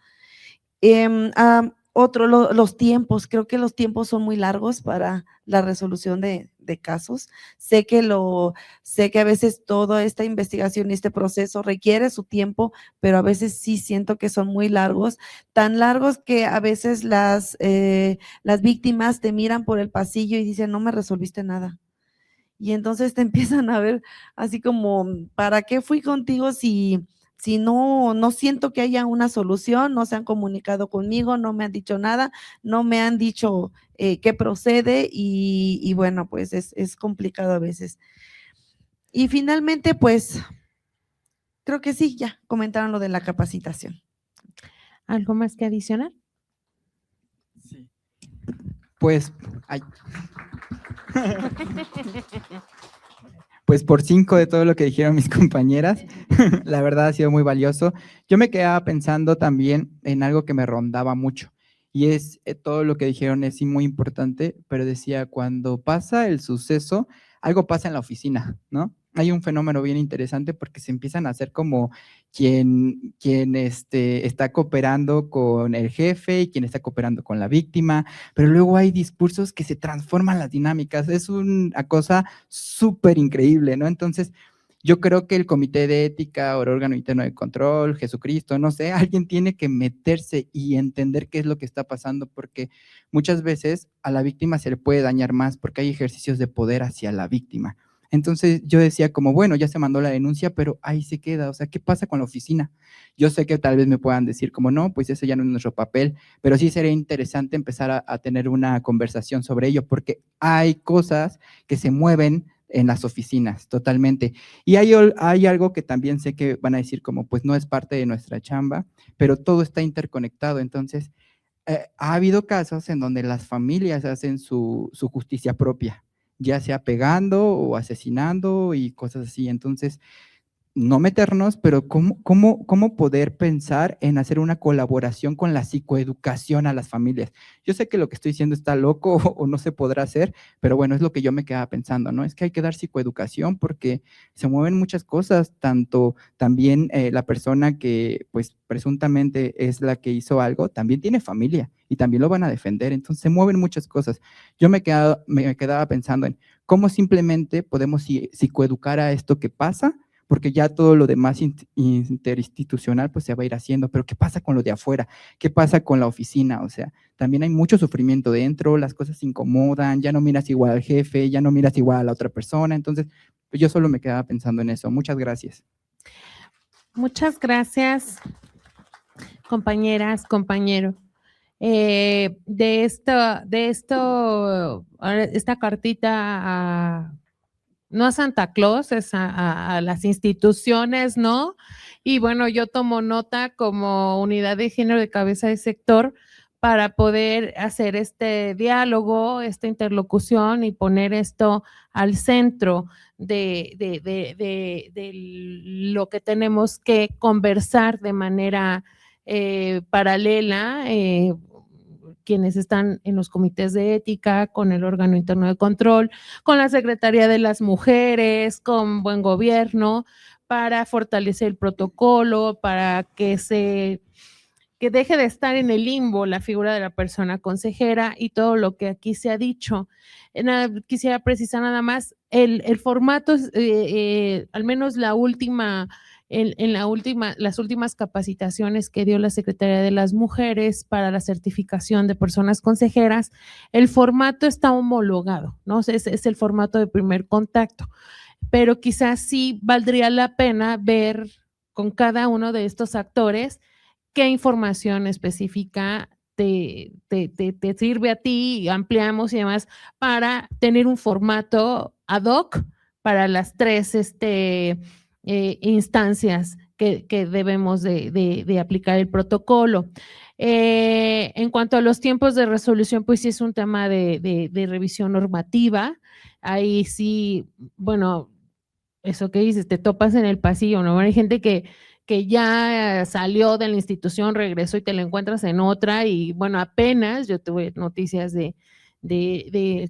Los tiempos, creo que los tiempos son muy largos para la resolución de de casos. Sé que a veces toda esta investigación y este proceso requiere su tiempo, pero a veces sí siento que son muy largos, tan largos que a veces las víctimas te miran por el pasillo y dicen, no me resolviste nada. Y entonces te empiezan a ver así como, ¿para qué fui contigo si no siento que haya una solución? No se han comunicado conmigo, no me han dicho nada, no me han dicho qué procede y bueno, pues es complicado a veces. Y finalmente, pues, creo que sí, ya comentaron lo de la capacitación. ¿Algo más que adicionar? Sí. Pues, pues por 5 de todo lo que dijeron mis compañeras, la verdad ha sido muy valioso. Yo me quedaba pensando también en algo que me rondaba mucho, y es todo lo que dijeron es sí muy importante, pero decía, cuando pasa el suceso, algo pasa en la oficina, ¿no? Hay un fenómeno bien interesante porque se empiezan a hacer como quien está cooperando con el jefe y quien está cooperando con la víctima, pero luego hay discursos que se transforman las dinámicas. Es una cosa súper increíble, ¿no? Entonces, yo creo que el Comité de Ética o el órgano interno de control, Jesucristo, no sé, alguien tiene que meterse y entender qué es lo que está pasando, porque muchas veces a la víctima se le puede dañar más porque hay ejercicios de poder hacia la víctima. Entonces yo decía como, bueno, ya se mandó la denuncia, pero ahí se queda, o sea, ¿qué pasa con la oficina? Yo sé que tal vez me puedan decir como, no, pues eso ya no es nuestro papel, pero sí sería interesante empezar a tener una conversación sobre ello, porque hay cosas que se mueven en las oficinas, totalmente. Y hay algo que también sé que van a decir como, pues no es parte de nuestra chamba, pero todo está interconectado. Entonces, ha habido casos en donde las familias hacen su justicia propia, ya sea pegando o asesinando y cosas así. Entonces, no meternos, pero ¿cómo poder pensar en hacer una colaboración con la psicoeducación a las familias? Yo sé que lo que estoy diciendo está loco o no se podrá hacer, pero bueno, es lo que yo me quedaba pensando, ¿no? Es que hay que dar psicoeducación porque se mueven muchas cosas, tanto también la persona que pues presuntamente es la que hizo algo, también tiene familia y también lo van a defender, entonces se mueven muchas cosas. Yo me quedaba pensando en cómo simplemente podemos psicoeducar a esto que pasa, porque ya todo lo demás interinstitucional pues se va a ir haciendo, pero ¿qué pasa con lo de afuera? ¿Qué pasa con la oficina? O sea, también hay mucho sufrimiento dentro, las cosas se incomodan, ya no miras igual al jefe, ya no miras igual a la otra persona, entonces pues yo solo me quedaba pensando en eso. Muchas gracias. Muchas gracias, compañeras, compañero. Esta cartita no a Santa Claus, es a las instituciones, ¿no? Y bueno, yo tomo nota como unidad de género de cabeza de sector para poder hacer este diálogo, esta interlocución y poner esto al centro de lo que tenemos que conversar de manera paralela, quienes están en los comités de ética, con el órgano interno de control, con la Secretaría de las Mujeres, con Buen Gobierno, para fortalecer el protocolo, para que deje de estar en el limbo la figura de la persona consejera y todo lo que aquí se ha dicho. Quisiera precisar nada más, el formato, al menos las últimas capacitaciones que dio la Secretaría de las Mujeres para la certificación de personas consejeras, el formato está homologado, ¿no? Es el formato de primer contacto, pero quizás sí valdría la pena ver con cada uno de estos actores qué información específica te sirve a ti, ampliamos y demás, para tener un formato ad hoc para las tres instancias que debemos de aplicar el protocolo. En cuanto a los tiempos de resolución, pues sí es un tema de revisión normativa. Ahí sí, bueno, eso que dices, te topas en el pasillo, ¿no? Hay gente que ya salió de la institución, regresó y te la encuentras en otra y bueno, apenas yo tuve noticias del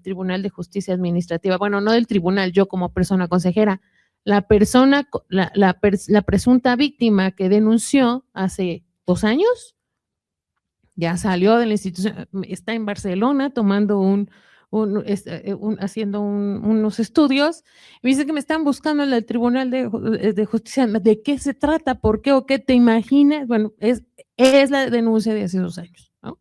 Tribunal de Justicia Administrativa, bueno, no del tribunal, yo como persona consejera, la presunta víctima que denunció hace 2 años, ya salió de la institución, está en Barcelona tomando un haciendo unos estudios, me dice que me están buscando en el Tribunal de Justicia. ¿De qué se trata? ¿Por qué o qué te imaginas? Bueno, es la denuncia de hace 2 años, ¿no?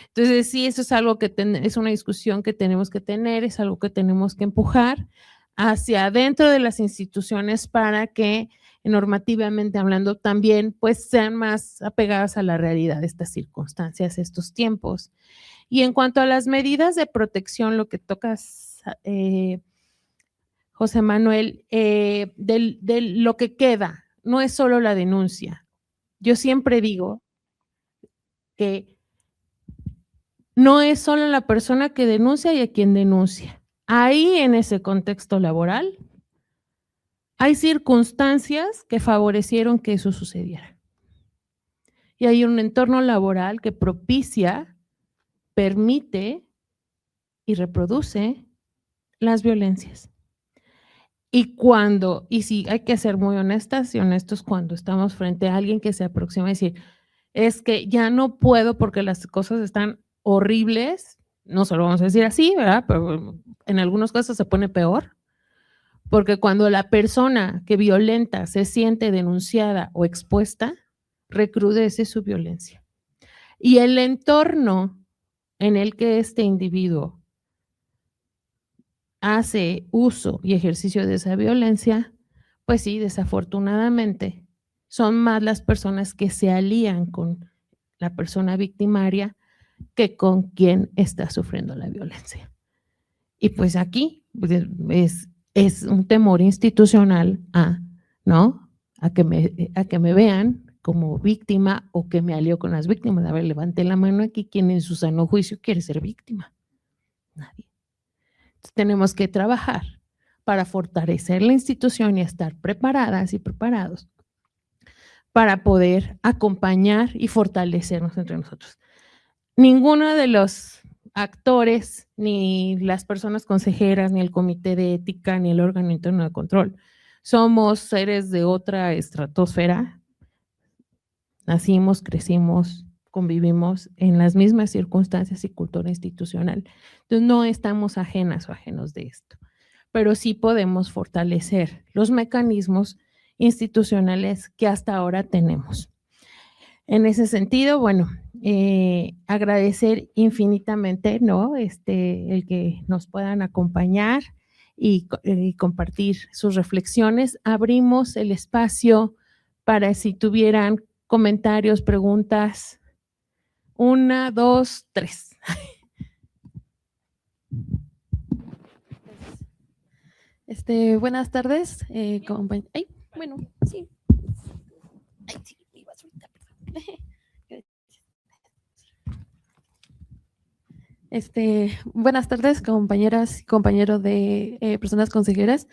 Entonces, sí, eso es algo que es una discusión que tenemos que tener, es algo que tenemos que empujar hacia adentro de las instituciones para que normativamente hablando también pues sean más apegadas a la realidad de estas circunstancias, estos tiempos. Y en cuanto a las medidas de protección, lo que tocas, José Manuel, de lo que queda, no es solo la denuncia. Yo siempre digo que no es solo la persona que denuncia y a quien denuncia. Ahí en ese contexto laboral hay circunstancias que favorecieron que eso sucediera. Y hay un entorno laboral que propicia, permite y reproduce las violencias. Y sí, hay que ser muy honestas y honestos cuando estamos frente a alguien que se aproxima a decir, es que ya no puedo porque las cosas están horribles, no se lo vamos a decir así, ¿verdad? Pero en algunos casos se pone peor, porque cuando la persona que violenta se siente denunciada o expuesta, recrudece su violencia. Y el entorno en el que este individuo hace uso y ejercicio de esa violencia, pues sí, desafortunadamente, son más las personas que se alían con la persona victimaria que con quien está sufriendo la violencia. Y pues aquí pues, es un temor institucional ¿no? a que me vean como víctima o que me alío con las víctimas. A ver, levante la mano aquí, ¿quién en su sano juicio quiere ser víctima? Nadie. Entonces, tenemos que trabajar para fortalecer la institución y estar preparadas y preparados para poder acompañar y fortalecernos entre nosotros. Ninguno de los actores, ni las personas consejeras, ni el comité de ética, ni el órgano interno de control, somos seres de otra estratosfera. Nacimos, crecimos, convivimos en las mismas circunstancias y cultura institucional. Entonces, no estamos ajenas o ajenos de esto, pero sí podemos fortalecer los mecanismos institucionales que hasta ahora tenemos. En ese sentido, bueno, agradecer infinitamente, ¿no? El que nos puedan acompañar y compartir sus reflexiones. Abrimos el espacio para si tuvieran comentarios, preguntas. 1, 2, 3. Buenas tardes, compañeros. Bueno, sí. Ay, sí, me iba a soltar, perdón. Buenas tardes, compañeras y compañeros de personas consejeras.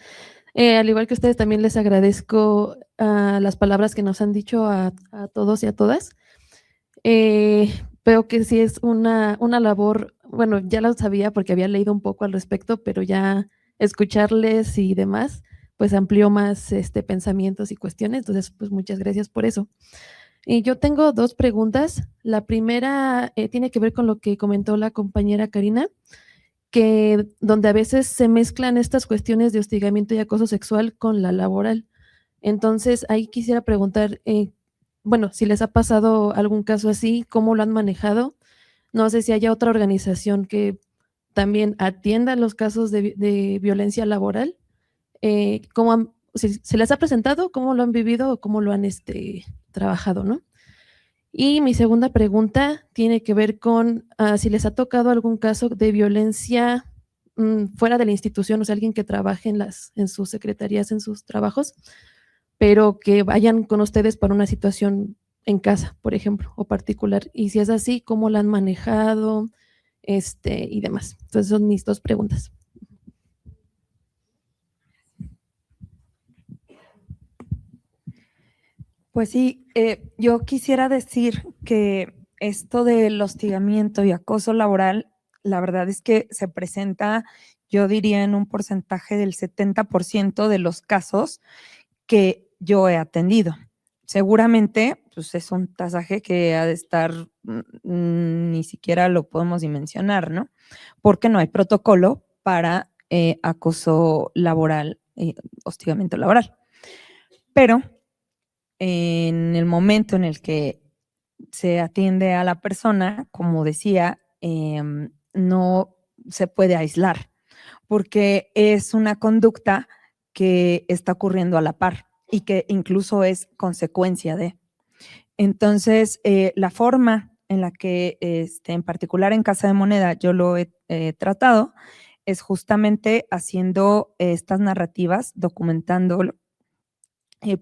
Al igual que ustedes, también les agradezco las palabras que nos han dicho a todos y a todas. Veo que sí es una labor, bueno, ya lo sabía porque había leído un poco al respecto, pero ya escucharles y demás, pues amplió más pensamientos y cuestiones. Entonces, pues muchas gracias por eso. Yo tengo 2 preguntas. La primera tiene que ver con lo que comentó la compañera Karina, que donde a veces se mezclan estas cuestiones de hostigamiento y acoso sexual con la laboral. Entonces, ahí quisiera preguntar, bueno, si les ha pasado algún caso así, ¿cómo lo han manejado? No sé si haya otra organización que también atienda los casos de violencia laboral. Si se les ha presentado, cómo lo han vivido o cómo lo han trabajado, ¿no? Y mi segunda pregunta tiene que ver con si les ha tocado algún caso de violencia fuera de la institución, o sea, alguien que trabaje en sus secretarías, en sus trabajos, pero que vayan con ustedes para una situación en casa, por ejemplo, o particular. Y si es así, ¿cómo la han manejado? Y demás. Entonces son mis 2 preguntas. Pues sí, yo quisiera decir que esto del hostigamiento y acoso laboral, la verdad es que se presenta, yo diría, en un porcentaje del 70% de los casos que yo he atendido. Seguramente pues es un tasaje que ha de estar, ni siquiera lo podemos dimensionar, ¿no? Porque no hay protocolo para acoso laboral, hostigamiento laboral. Pero en el momento en el que se atiende a la persona, como decía, no se puede aislar, porque es una conducta que está ocurriendo a la par y que incluso es consecuencia de. Entonces, la forma en la que, en particular en Casa de Moneda, yo lo he tratado, es justamente haciendo estas narrativas, documentándolo,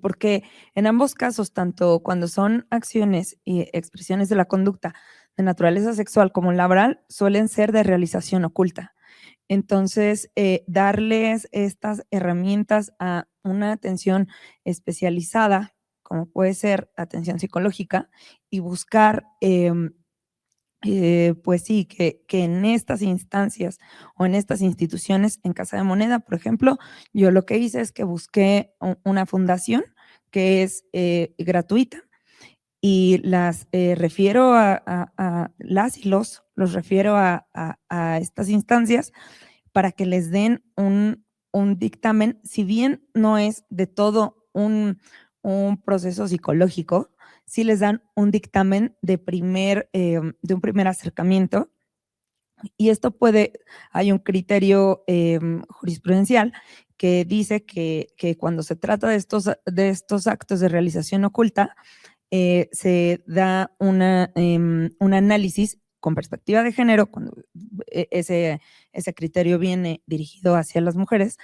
porque en ambos casos, tanto cuando son acciones y expresiones de la conducta de naturaleza sexual como laboral, suelen ser de realización oculta. Entonces, darles estas herramientas a una atención especializada, como puede ser atención psicológica, y buscar, pues sí, que en estas instancias o en estas instituciones, en Casa de Moneda, por ejemplo, yo lo que hice es que busqué una fundación que es gratuita y las refiero a las y los refiero a estas instancias para que les den un dictamen, si bien no es de todo un proceso psicológico, sí les dan un dictamen de un primer acercamiento. Y esto hay un criterio jurisprudencial que dice que cuando se trata de estos actos de realización oculta, se da un análisis con perspectiva de género, cuando ese criterio viene dirigido hacia las mujeres,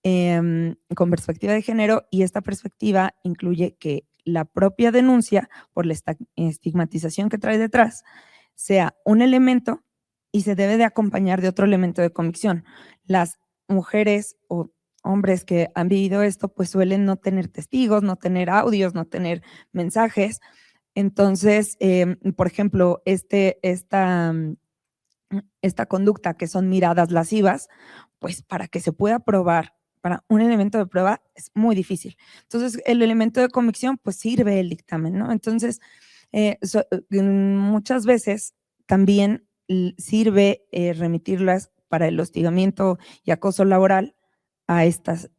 con perspectiva de género, y esta perspectiva incluye que la propia denuncia, por la estigmatización que trae detrás, sea un elemento y se debe de acompañar de otro elemento de convicción. Las mujeres o hombres que han vivido esto, pues suelen no tener testigos, no tener audios, no tener mensajes. Entonces, por ejemplo, esta conducta que son miradas lascivas, pues para que se pueda probar, para un elemento de prueba es muy difícil. Entonces, el elemento de convicción, pues sirve el dictamen, ¿no? Entonces, muchas veces también sirve remitirlas para el hostigamiento y acoso laboral a estas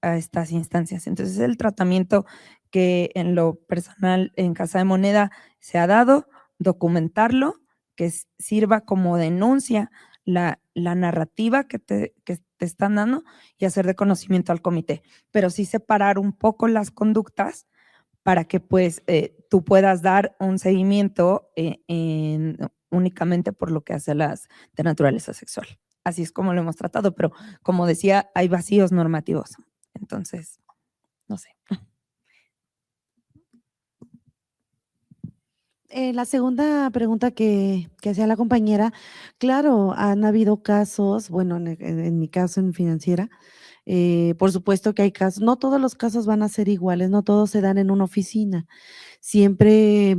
instancias. Entonces, el tratamiento que en lo personal en Casa de Moneda se ha dado, documentarlo, que sirva como denuncia la narrativa que te están dando y hacer de conocimiento al comité, pero sí separar un poco las conductas para que pues tú puedas dar un seguimiento únicamente por lo que hace las de naturaleza sexual. Así es como lo hemos tratado, pero como decía, hay vacíos normativos. Entonces, no sé. La segunda pregunta que hacía la compañera, claro, han habido casos, bueno, en mi caso en financiera, por supuesto que hay casos, no todos los casos van a ser iguales, no todos se dan en una oficina, siempre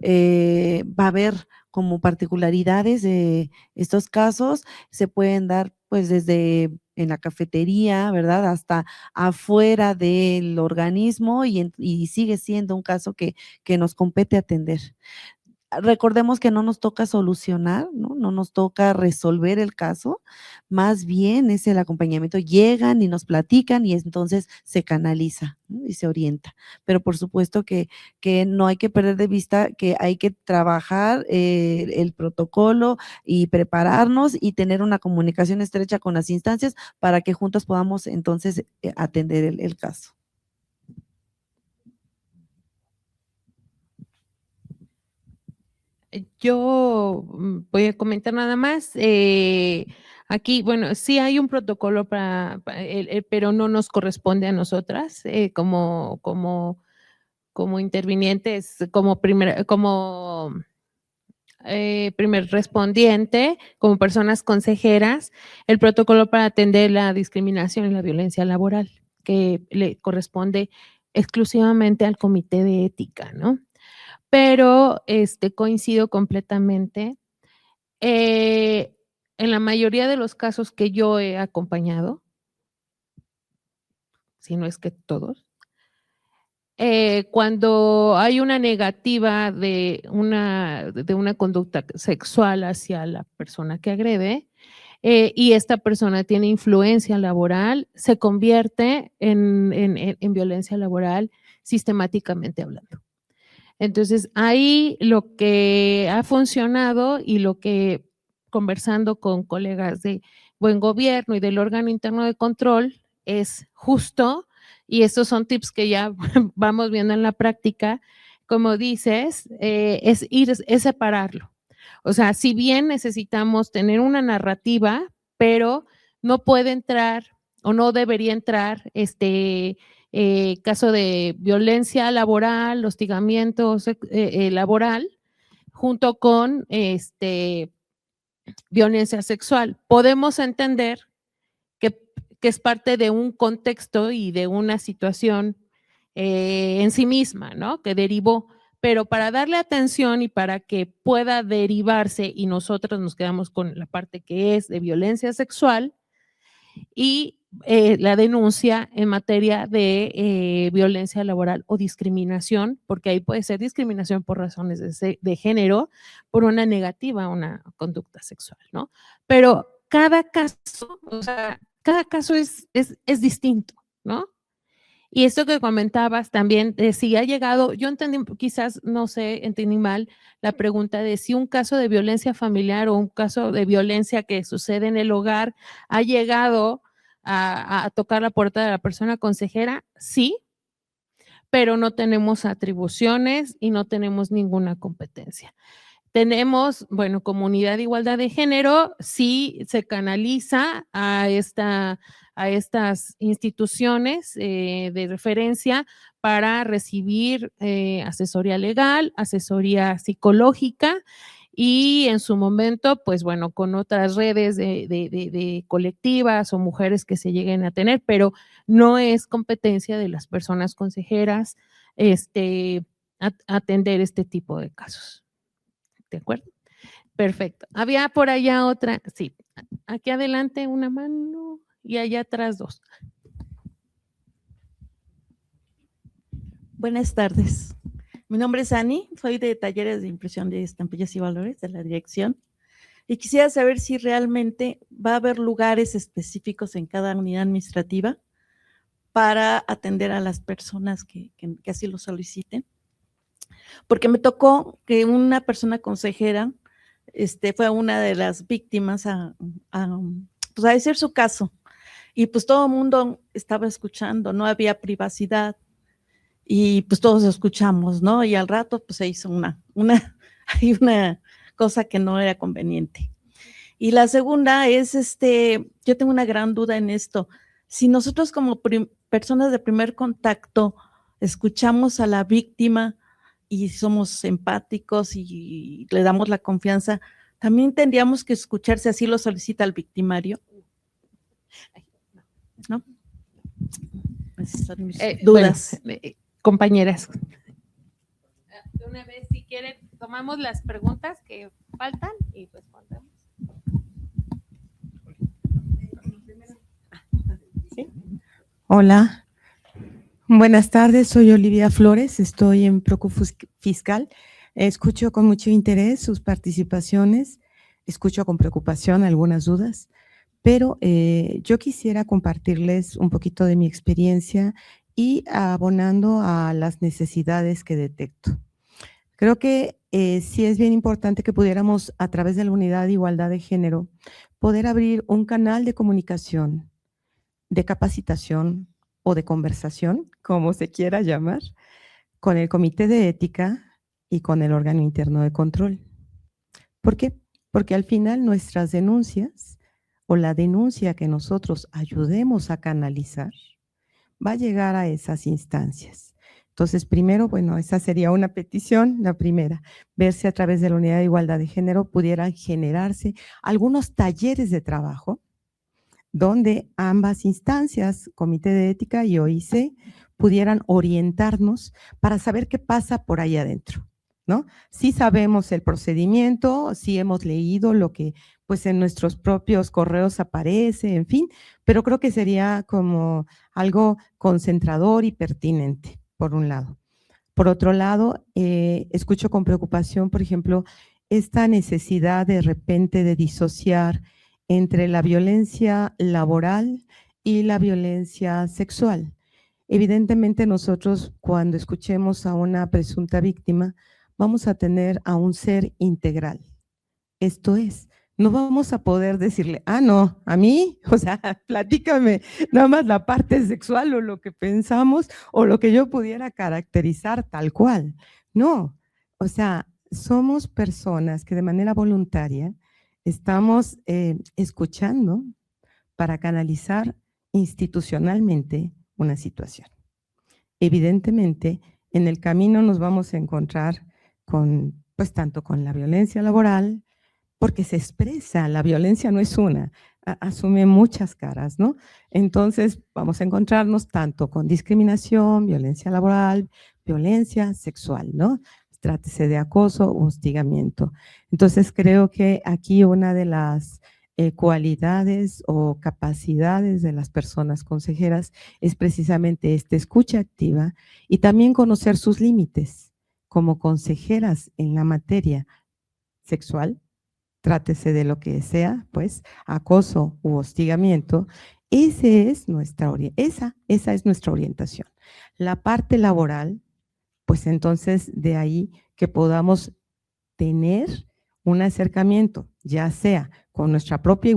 va a haber como particularidades de estos casos, se pueden dar pues desde en la cafetería, ¿verdad? Hasta afuera del organismo y sigue siendo un caso que nos compete atender. Recordemos que no nos toca solucionar, ¿no? No nos toca resolver el caso, más bien es el acompañamiento. Llegan y nos platican y entonces se canaliza, ¿no? Y se orienta. Pero por supuesto que no hay que perder de vista que hay que trabajar el protocolo y prepararnos y tener una comunicación estrecha con las instancias para que juntos podamos entonces atender el caso. Yo voy a comentar nada más. Aquí, bueno, sí hay un protocolo pero no nos corresponde a nosotras como intervinientes, como primer respondiente, como personas consejeras, el protocolo para atender la discriminación y la violencia laboral, que le corresponde exclusivamente al comité de ética, ¿no? Pero coincido completamente. En la mayoría de los casos que yo he acompañado, si no es que todos, cuando hay una negativa de una conducta sexual hacia la persona que agrede, y esta persona tiene influencia laboral, se convierte en violencia laboral sistemáticamente hablando. Entonces, ahí lo que ha funcionado y lo que conversando con colegas de Buen Gobierno y del órgano interno de control es justo, y estos son tips que ya vamos viendo en la práctica, como dices, es separarlo. O sea, si bien necesitamos tener una narrativa, pero no puede entrar o no debería entrar caso de violencia laboral, hostigamiento laboral, junto con violencia sexual. Podemos entender que es parte de un contexto y de una situación en sí misma, ¿no? Que derivó, pero para darle atención y para que pueda derivarse y nosotros nos quedamos con la parte que es de violencia sexual y la denuncia en materia de violencia laboral o discriminación, porque ahí puede ser discriminación por razones de género, por una negativa a una conducta sexual, ¿no? Pero cada caso, o sea, cada caso es distinto, ¿no? Y esto que comentabas también, si ha llegado, yo entendí, quizás, no sé, entendí mal la pregunta de si un caso de violencia familiar o un caso de violencia que sucede en el hogar ha llegado a tocar la puerta de la persona consejera, sí, pero no tenemos atribuciones y no tenemos ninguna competencia. Tenemos, bueno, Comunidad de Igualdad de Género, sí se canaliza a estas instituciones de referencia para recibir asesoría legal, asesoría psicológica y en su momento, pues bueno, con otras redes de colectivas o mujeres que se lleguen a tener, pero no es competencia de las personas consejeras atender este tipo de casos. ¿De acuerdo? Perfecto. Había por allá otra, sí, aquí adelante una mano y allá atrás dos. Buenas tardes. Mi nombre es Ani, soy de Talleres de Impresión de Estampillas y Valores de la dirección y quisiera saber si realmente va a haber lugares específicos en cada unidad administrativa para atender a las personas que así lo soliciten. Porque me tocó que una persona consejera fue una de las víctimas a decir su caso. Y pues todo el mundo estaba escuchando, no había privacidad. Y pues todos escuchamos, ¿no? Y al rato pues se hizo una cosa que no era conveniente. Y la segunda es, yo tengo una gran duda en esto. Si nosotros como personas de primer contacto escuchamos a la víctima y somos empáticos y le damos la confianza, también tendríamos que escuchar si así lo solicita el victimario, ¿no? Esas son mis dudas. Bueno, compañeras, de una vez, si quieren, tomamos las preguntas que faltan y respondemos. ¿Sí? Hola. Buenas tardes, soy Olivia Flores, estoy en Procufiscal. Escucho con mucho interés sus participaciones, escucho con preocupación algunas dudas, pero yo quisiera compartirles un poquito de mi experiencia y abonando a las necesidades que detecto. Creo que sí es bien importante que pudiéramos, a través de la Unidad de Igualdad de Género, poder abrir un canal de comunicación, de capacitación, o de conversación, como se quiera llamar, con el Comité de Ética y con el órgano interno de control. ¿Por qué? Porque al final nuestras denuncias o la denuncia que nosotros ayudemos a canalizar va a llegar a esas instancias. Entonces, primero, bueno, esa sería una petición, la primera, ver si a través de la Unidad de Igualdad de Género pudieran generarse algunos talleres de trabajo donde ambas instancias, Comité de Ética y OIC, pudieran orientarnos para saber qué pasa por ahí adentro, ¿no? Sí sabemos el procedimiento, sí hemos leído lo que pues en nuestros propios correos aparece, en fin, pero creo que sería como algo concentrador y pertinente por un lado. Por otro lado, escucho con preocupación, por ejemplo, esta necesidad de repente de disociar entre la violencia laboral y la violencia sexual. Evidentemente nosotros cuando escuchemos a una presunta víctima vamos a tener a un ser integral. Esto es, no vamos a poder decirle, no, a mí, o sea, platícame nada más la parte sexual o lo que pensamos o lo que yo pudiera caracterizar tal cual. No, o sea, somos personas que de manera voluntaria estamos escuchando para canalizar institucionalmente una situación. Evidentemente, en el camino nos vamos a encontrar con, pues tanto con la violencia laboral, porque se expresa, la violencia no es una, asume muchas caras, ¿no? Entonces vamos a encontrarnos tanto con discriminación, violencia laboral, violencia sexual, ¿no? Trátese de acoso o hostigamiento. Entonces creo que aquí una de las cualidades o capacidades de las personas consejeras es precisamente esta escucha activa y también conocer sus límites como consejeras en la materia sexual, trátese de lo que sea, pues, acoso u hostigamiento, esa es nuestra orientación. La parte laboral, pues entonces de ahí que podamos tener un acercamiento, ya sea con nuestra propia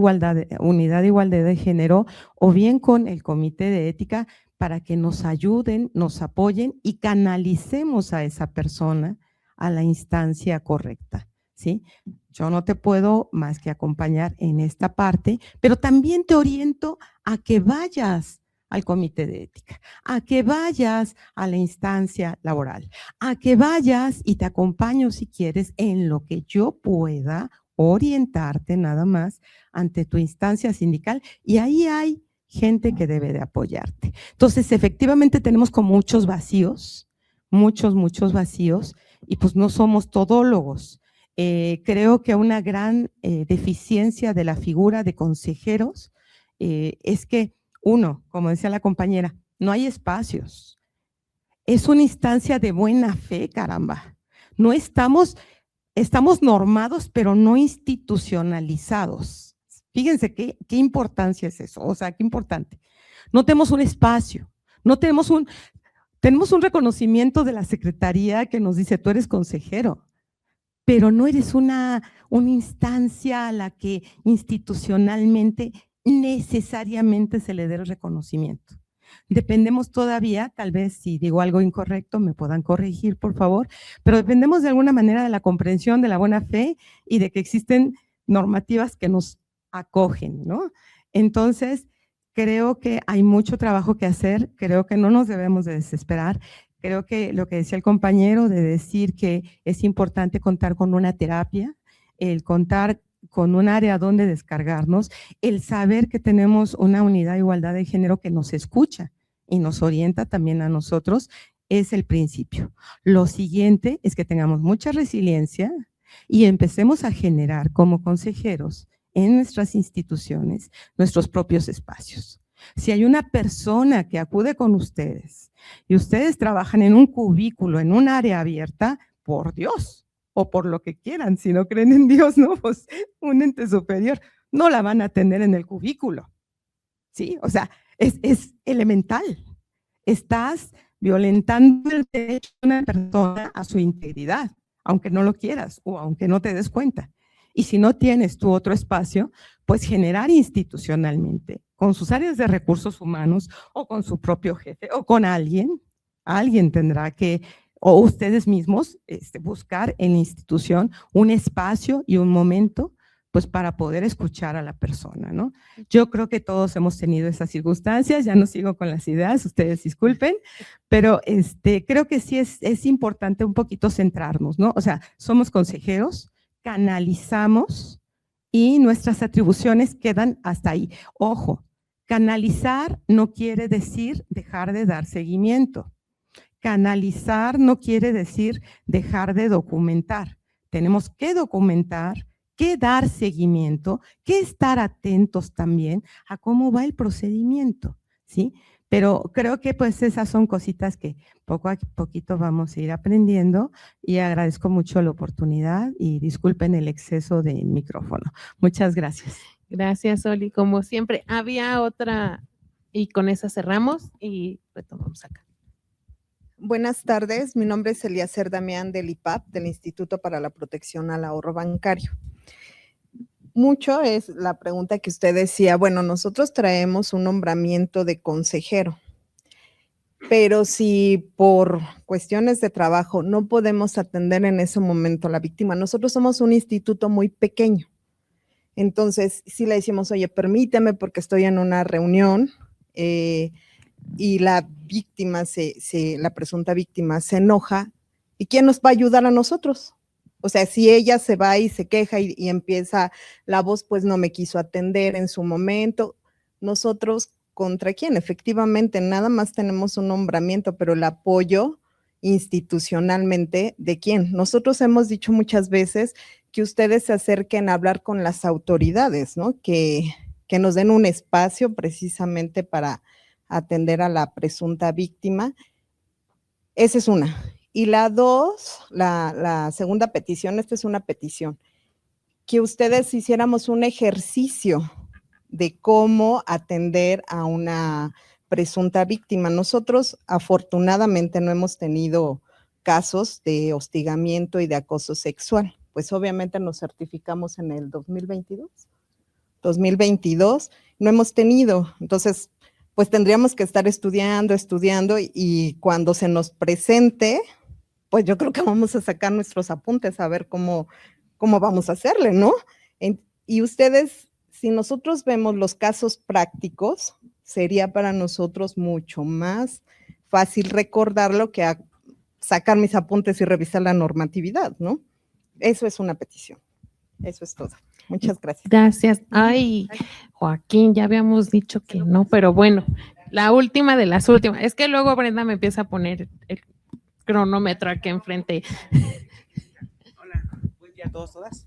unidad de igualdad de género o bien con el comité de ética para que nos ayuden, nos apoyen y canalicemos a esa persona a la instancia correcta, ¿sí? Yo no te puedo más que acompañar en esta parte, pero también te oriento a que vayas al comité de ética, a que vayas a la instancia laboral, a que vayas y te acompaño si quieres en lo que yo pueda orientarte nada más ante tu instancia sindical y ahí hay gente que debe de apoyarte. Entonces, efectivamente tenemos como muchos vacíos, muchos vacíos y pues no somos todólogos. Creo que una gran deficiencia de la figura de consejeros es que uno, como decía la compañera, no hay espacios. Es una instancia de buena fe, caramba. No estamos normados, pero no institucionalizados. Fíjense qué importancia es eso, o sea, qué importante. No tenemos un espacio, no tenemos un reconocimiento de la Secretaría que nos dice, tú eres consejero, pero no eres una instancia a la que institucionalmente necesariamente se le dé el reconocimiento. Dependemos todavía, tal vez si digo algo incorrecto me puedan corregir, por favor, pero dependemos de alguna manera de la comprensión, de la buena fe y de que existen normativas que nos acogen, ¿no? Entonces, creo que hay mucho trabajo que hacer, creo que no nos debemos de desesperar, creo que lo que decía el compañero de decir que es importante contar con una terapia, el contar con un área donde descargarnos, el saber que tenemos una unidad de igualdad de género que nos escucha y nos orienta también a nosotros, es el principio. Lo siguiente es que tengamos mucha resiliencia y empecemos a generar como consejeros en nuestras instituciones nuestros propios espacios. Si hay una persona que acude con ustedes y ustedes trabajan en un cubículo, en un área abierta, por Dios, o por lo que quieran, si no creen en Dios, ¿no? Pues un ente superior, no la van a tener en el cubículo, ¿sí? O sea, es elemental. Estás violentando el derecho de una persona a su integridad, aunque no lo quieras o aunque no te des cuenta. Y si no tienes tu otro espacio, pues generar institucionalmente, con sus áreas de recursos humanos o con su propio jefe o con alguien tendrá que o ustedes mismos buscar en la institución un espacio y un momento pues para poder escuchar a la persona, ¿no? Yo creo que todos hemos tenido esas circunstancias, ya no sigo con las ideas, ustedes disculpen, pero creo que sí es importante un poquito centrarnos, ¿no? O sea, somos consejeros, canalizamos y nuestras atribuciones quedan hasta ahí. Ojo, canalizar no quiere decir dejar de dar seguimiento. Canalizar no quiere decir dejar de documentar. Tenemos que documentar, que dar seguimiento, que estar atentos también a cómo va el procedimiento, ¿sí? Pero creo que pues esas son cositas que poco a poquito vamos a ir aprendiendo y agradezco mucho la oportunidad y disculpen el exceso de micrófono. Muchas gracias. Gracias, Oli. Como siempre, había otra y con esa cerramos y retomamos acá. Buenas tardes, mi nombre es Eliezer Damián del IPAP, del Instituto para la Protección al Ahorro Bancario. Mucho es la pregunta que usted decía, bueno, nosotros traemos un nombramiento de consejero, pero si por cuestiones de trabajo no podemos atender en ese momento a la víctima, nosotros somos un instituto muy pequeño. Entonces, si le decimos, oye, permíteme porque estoy en una reunión y la víctima, la presunta víctima se enoja, ¿y quién nos va a ayudar a nosotros? O sea, si ella se va y se queja y empieza la voz, pues no me quiso atender en su momento, nosotros, ¿contra quién? Efectivamente, nada más tenemos un nombramiento, pero el apoyo institucionalmente, ¿de quién? Nosotros hemos dicho muchas veces que ustedes se acerquen a hablar con las autoridades, ¿no? Que nos den un espacio precisamente para atender a la presunta víctima. Esa es una. Y la dos, la segunda petición, esta es una petición, que ustedes hiciéramos un ejercicio de cómo atender a una presunta víctima. Nosotros afortunadamente no hemos tenido casos de hostigamiento y de acoso sexual, pues obviamente nos certificamos en el 2022, no hemos tenido, entonces pues tendríamos que estar estudiando y cuando se nos presente, pues yo creo que vamos a sacar nuestros apuntes a ver cómo vamos a hacerle, ¿no? Y ustedes, si nosotros vemos los casos prácticos, sería para nosotros mucho más fácil recordarlo que a sacar mis apuntes y revisar la normatividad, ¿no? Eso es una petición. Eso es todo. Muchas gracias. Gracias. Ay, Joaquín, ya habíamos dicho que no, pero bueno, la última de las últimas. Es que luego Brenda me empieza a poner el cronómetro aquí enfrente. Hola, buen día a todos, todas.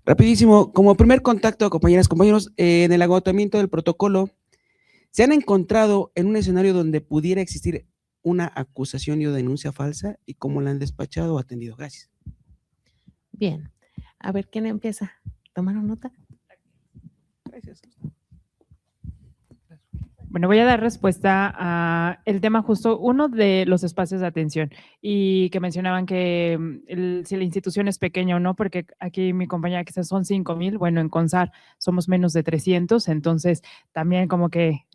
Rapidísimo, como primer contacto, compañeras, compañeros, en el agotamiento del protocolo, ¿se han encontrado en un escenario donde pudiera existir una acusación y o denuncia falsa y cómo la han despachado o atendido? Gracias. Bien, a ver, ¿quién empieza? ¿Tomaron nota? Gracias. Bueno, voy a dar respuesta a el tema justo, uno de los espacios de atención y que mencionaban que si la institución es pequeña o no, porque aquí mi compañera quizás son 5,000, bueno, en CONSAR somos menos de 300, entonces también como que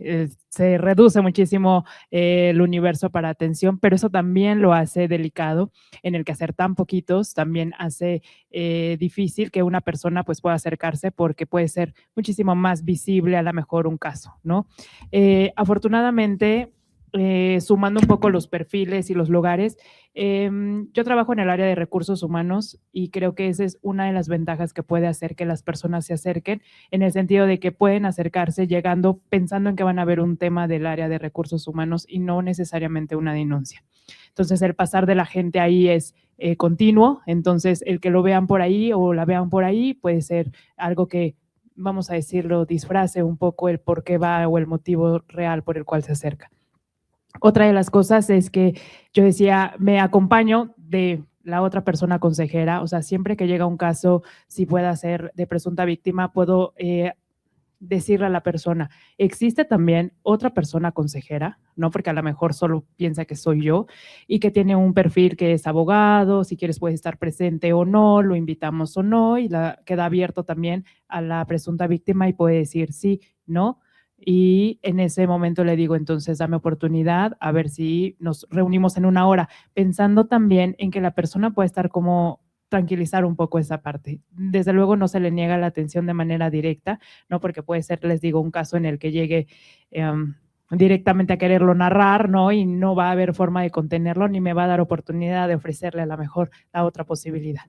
se reduce muchísimo el universo para atención, pero eso también lo hace delicado, en el que hacer tan poquitos también hace difícil que una persona pues pueda acercarse porque puede ser muchísimo más visible a lo mejor un caso, ¿no? Afortunadamente, sumando un poco los perfiles y los lugares, yo trabajo en el área de recursos humanos y creo que esa es una de las ventajas que puede hacer que las personas se acerquen, en el sentido de que pueden acercarse llegando pensando en que van a ver un tema del área de recursos humanos y no necesariamente una denuncia. Entonces, el pasar de la gente ahí es continuo, entonces el que lo vean por ahí o la vean por ahí puede ser algo que, vamos a decirlo, disfrace un poco el por qué va o el motivo real por el cual se acerca. Otra de las cosas es que yo decía, me acompaño de la otra persona consejera, o sea, siempre que llega un caso, si pueda ser de presunta víctima, puedo decirle a la persona, existe también otra persona consejera, ¿no? Porque a lo mejor solo piensa que soy yo y que tiene un perfil que es abogado, si quieres puedes estar presente o no, lo invitamos o no, y queda abierto también a la presunta víctima y puede decir sí, no, y en ese momento le digo, entonces dame oportunidad, a ver si nos reunimos en una hora, pensando también en que la persona puede estar como tranquilizar un poco esa parte. Desde luego no se le niega la atención de manera directa, ¿no? Porque puede ser, les digo, un caso en el que llegue directamente a quererlo narrar, ¿no? Y no va a haber forma de contenerlo, ni me va a dar oportunidad de ofrecerle a lo mejor la otra posibilidad.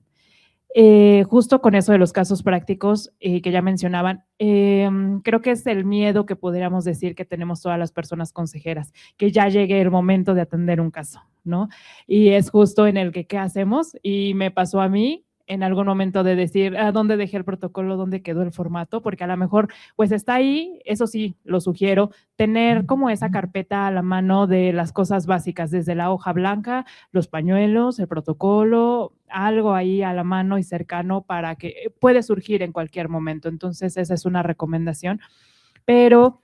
Justo con eso de los casos prácticos que ya mencionaban, creo que es el miedo que podríamos decir que tenemos todas las personas consejeras, que ya llegue el momento de atender un caso, ¿no? Y es justo en el que, ¿qué hacemos? Y me pasó a mí, en algún momento de decir a dónde dejé el protocolo, dónde quedó el formato, porque a lo mejor pues está ahí, eso sí, lo sugiero, tener como esa carpeta a la mano de las cosas básicas, desde la hoja blanca, los pañuelos, el protocolo, algo ahí a la mano y cercano para que puede surgir en cualquier momento. Entonces esa es una recomendación, pero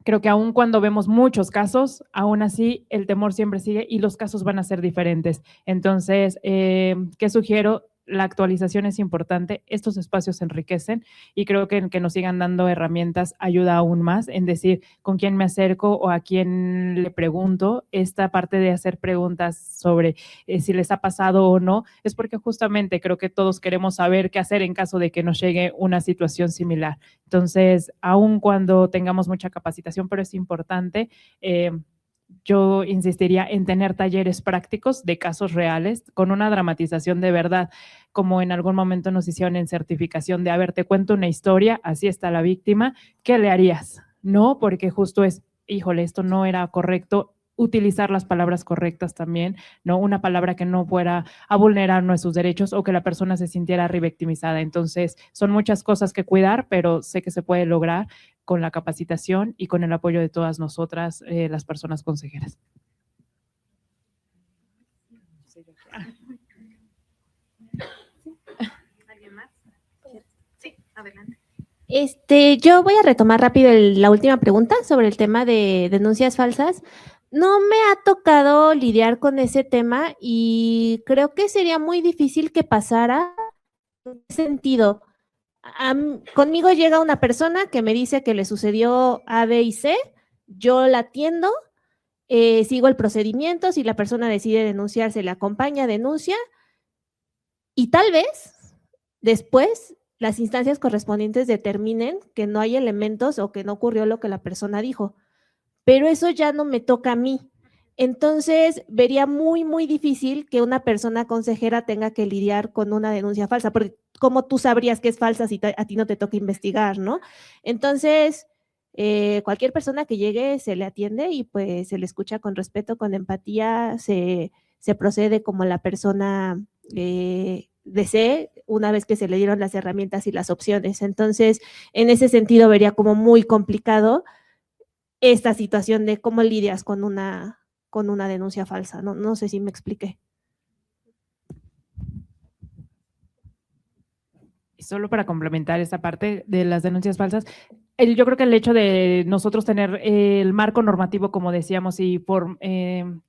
creo que aun cuando vemos muchos casos, aún así el temor siempre sigue y los casos van a ser diferentes. Entonces, ¿qué sugiero? La actualización es importante, estos espacios enriquecen y creo que nos sigan dando herramientas ayuda aún más en decir con quién me acerco o a quién le pregunto. Esta parte de hacer preguntas sobre si les ha pasado o no, es porque justamente creo que todos queremos saber qué hacer en caso de que nos llegue una situación similar. Entonces, aun cuando tengamos mucha capacitación, pero es importante, yo insistiría en tener talleres prácticos de casos reales con una dramatización de verdad, como en algún momento nos hicieron en certificación de, a ver, te cuento una historia, así está la víctima, ¿qué le harías? No, porque justo es, híjole, esto no era correcto, utilizar las palabras correctas también, ¿no? Una palabra que no fuera a vulnerar nuestros derechos o que la persona se sintiera revictimizada. Entonces, son muchas cosas que cuidar, pero sé que se puede lograr con la capacitación y con el apoyo de todas nosotras, las personas consejeras. ¿Alguien más? Sí, adelante. Yo voy a retomar rápido la última pregunta sobre el tema de denuncias falsas. No me ha tocado lidiar con ese tema y creo que sería muy difícil que pasara en ese sentido. Conmigo llega una persona que me dice que le sucedió A, B y C, yo la atiendo, sigo el procedimiento, si la persona decide denunciar, se le acompaña, denuncia, y tal vez después las instancias correspondientes determinen que no hay elementos o que no ocurrió lo que la persona dijo, pero eso ya no me toca a mí. Entonces, vería muy, muy difícil que una persona consejera tenga que lidiar con una denuncia falsa, porque ¿cómo tú sabrías que es falsa si a ti no te toca investigar, no? Entonces, cualquier persona que llegue se le atiende y pues se le escucha con respeto, con empatía, se procede como la persona desee una vez que se le dieron las herramientas y las opciones. Entonces, en ese sentido, vería como muy complicado esta situación de cómo lidias con una denuncia falsa. No sé si me expliqué. Y solo para complementar esta parte de las denuncias falsas, yo creo que el hecho de nosotros tener el marco normativo, como decíamos, y por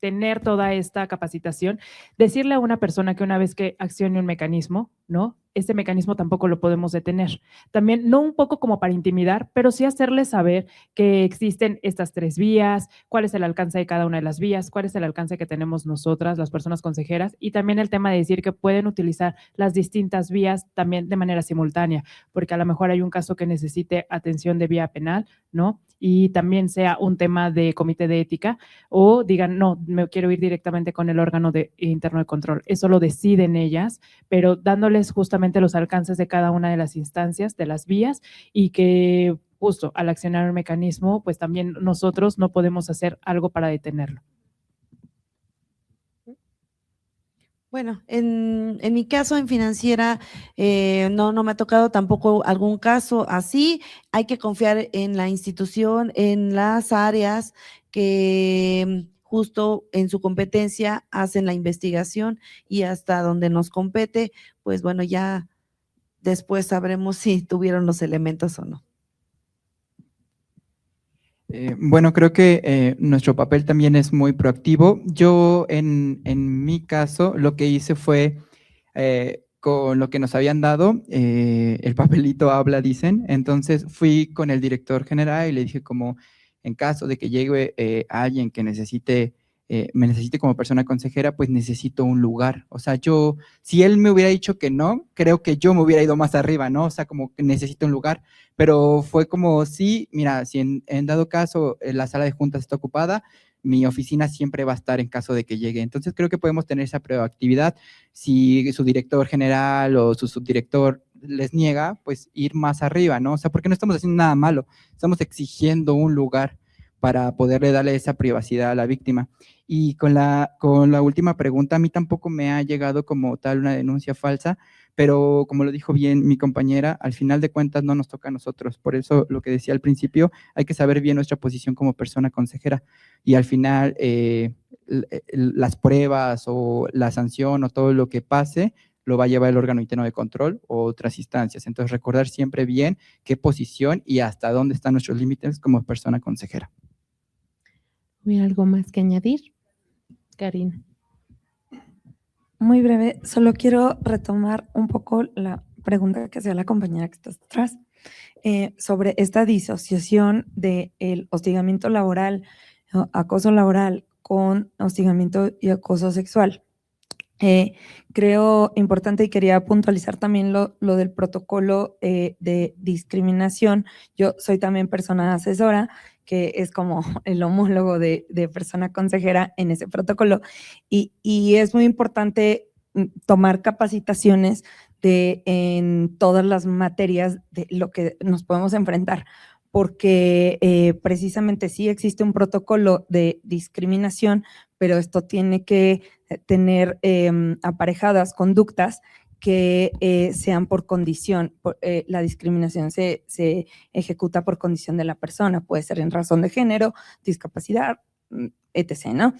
tener toda esta capacitación, decirle a una persona que una vez que accione un mecanismo, ¿no? Este mecanismo tampoco lo podemos detener. También, no un poco como para intimidar, pero sí hacerle saber que existen estas 3 vías, cuál es el alcance de cada una de las vías, cuál es el alcance que tenemos nosotras, las personas consejeras, y también el tema de decir que pueden utilizar las distintas vías también de manera simultánea, porque a lo mejor hay un caso que necesite atención de vía penal, ¿no? Y también sea un tema de comité de ética o digan, no, me quiero ir directamente con el órgano interno de control. Eso lo deciden ellas, pero dándoles justamente los alcances de cada una de las instancias, de las vías, y que justo al accionar un mecanismo, pues también nosotros no podemos hacer algo para detenerlo. Bueno, en mi caso en financiera no me ha tocado tampoco algún caso así. Hay que confiar en la institución, en las áreas que justo en su competencia hacen la investigación y hasta donde nos compete, pues bueno, ya después sabremos si tuvieron los elementos o no. Bueno, creo que nuestro papel también es muy proactivo. Yo, en mi caso, lo que hice fue, con lo que nos habían dado, el papelito habla, dicen, entonces fui con el director general y le dije como, en caso de que llegue alguien que me necesite como persona consejera, pues necesito un lugar. O sea, si él me hubiera dicho que no, creo que yo me hubiera ido más arriba, ¿no? O sea, como que necesito un lugar, pero fue como, sí, mira, si en dado caso la sala de juntas está ocupada, mi oficina siempre va a estar en caso de que llegue. Entonces creo que podemos tener esa proactividad. Si su director general o su subdirector les niega, pues ir más arriba, ¿no? O sea, porque no estamos haciendo nada malo, estamos exigiendo un lugar para poderle darle esa privacidad a la víctima. Y con la última pregunta, a mí tampoco me ha llegado como tal una denuncia falsa, pero como lo dijo bien mi compañera, al final de cuentas no nos toca a nosotros. Por eso lo que decía al principio, hay que saber bien nuestra posición como persona consejera y al final las pruebas o la sanción o todo lo que pase lo va a llevar el órgano interno de control o otras instancias. Entonces, recordar siempre bien qué posición y hasta dónde están nuestros límites como persona consejera. ¿Hay algo más que añadir? Karina. Muy breve, solo quiero retomar un poco la pregunta que hacía la compañera que está atrás sobre esta disociación del hostigamiento laboral, acoso laboral con hostigamiento y acoso sexual. Creo importante y quería puntualizar también lo del protocolo de discriminación. Yo soy también persona asesora, que es como el homólogo de persona consejera en ese protocolo. Y es muy importante tomar capacitaciones en todas las materias de lo que nos podemos enfrentar, porque precisamente sí existe un protocolo de discriminación, pero esto tiene que tener aparejadas conductas que sean por condición. La discriminación se ejecuta por condición de la persona, puede ser en razón de género, discapacidad, etc., ¿no?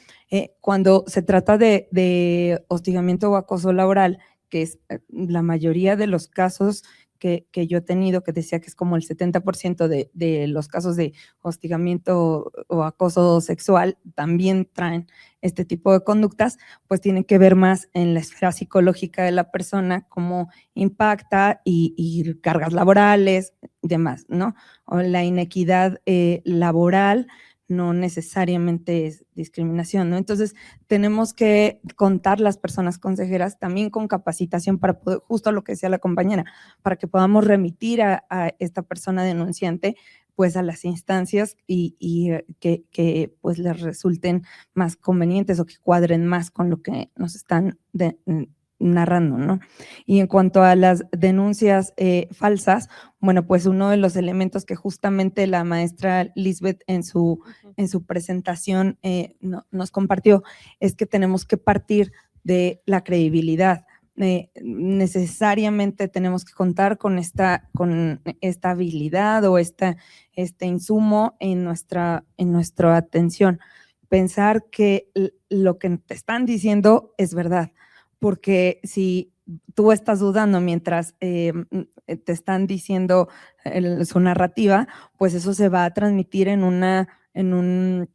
Cuando se trata de hostigamiento o acoso laboral, que es la mayoría de los casos que yo he tenido, que decía que es como el 70% de los casos de hostigamiento o acoso sexual, también traen este tipo de conductas, pues tienen que ver más en la esfera psicológica de la persona, cómo impacta y cargas laborales y demás, ¿no? O la inequidad laboral no necesariamente es discriminación, ¿no? Entonces, tenemos que contar las personas consejeras también con capacitación para poder, justo lo que decía la compañera, para que podamos remitir a esta persona denunciante pues a las instancias y que pues les resulten más convenientes o que cuadren más con lo que nos están narrando, ¿no? Y en cuanto a las denuncias falsas, bueno, pues uno de los elementos que justamente la maestra Lisbeth en su presentación nos compartió es que tenemos que partir de la credibilidad. Necesariamente tenemos que contar con esta habilidad o este insumo en nuestra atención. Pensar que lo que te están diciendo es verdad, porque si tú estás dudando mientras te están diciendo su narrativa, pues eso se va a transmitir en un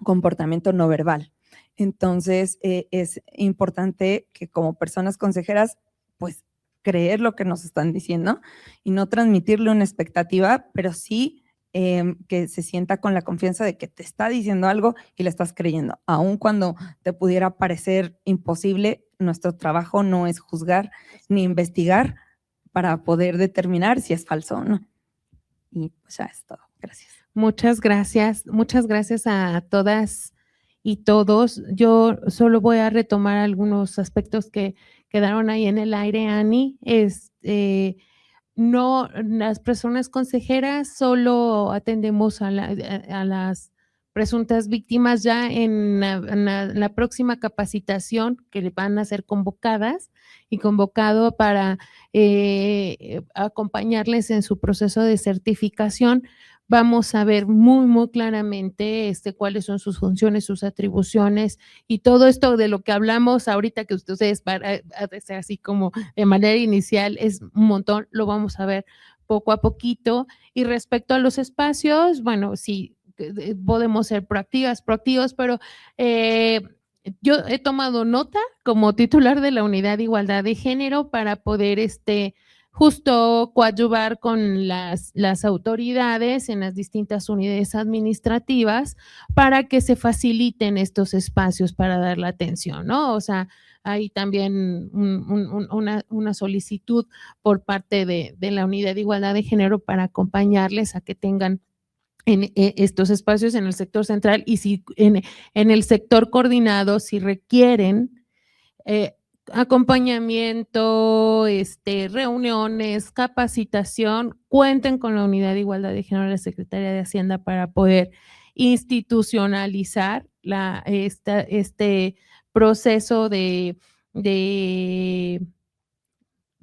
comportamiento no verbal. Entonces, es importante que como personas consejeras, pues creer lo que nos están diciendo y no transmitirle una expectativa, pero sí que se sienta con la confianza de que te está diciendo algo y le estás creyendo. Aun cuando te pudiera parecer imposible, nuestro trabajo no es juzgar ni investigar para poder determinar si es falso o no. Y pues ya es todo. Gracias. Muchas gracias a todas y todos. Yo solo voy a retomar algunos aspectos que quedaron ahí en el aire, Ani. No, las personas consejeras solo atendemos a las presuntas víctimas ya en la próxima capacitación que le van a ser convocadas y convocado para acompañarles en su proceso de certificación. Vamos a ver muy claramente cuáles son sus funciones, sus atribuciones y todo esto de lo que hablamos ahorita que ustedes así como de manera inicial es un montón, lo vamos a ver poco a poquito. Y respecto a los espacios, bueno, sí, podemos ser proactivos, pero yo he tomado nota como titular de la Unidad de Igualdad de Género para poder justo coadyuvar con las autoridades en las distintas unidades administrativas para que se faciliten estos espacios para dar la atención, ¿no? O sea, hay también una solicitud por parte de la Unidad de Igualdad de Género para acompañarles a que tengan en estos espacios en el sector central y si en el sector coordinado, si requieren acompañamiento, reuniones, capacitación, cuenten con la Unidad de Igualdad de Género de la Secretaría de Hacienda para poder institucionalizar este proceso de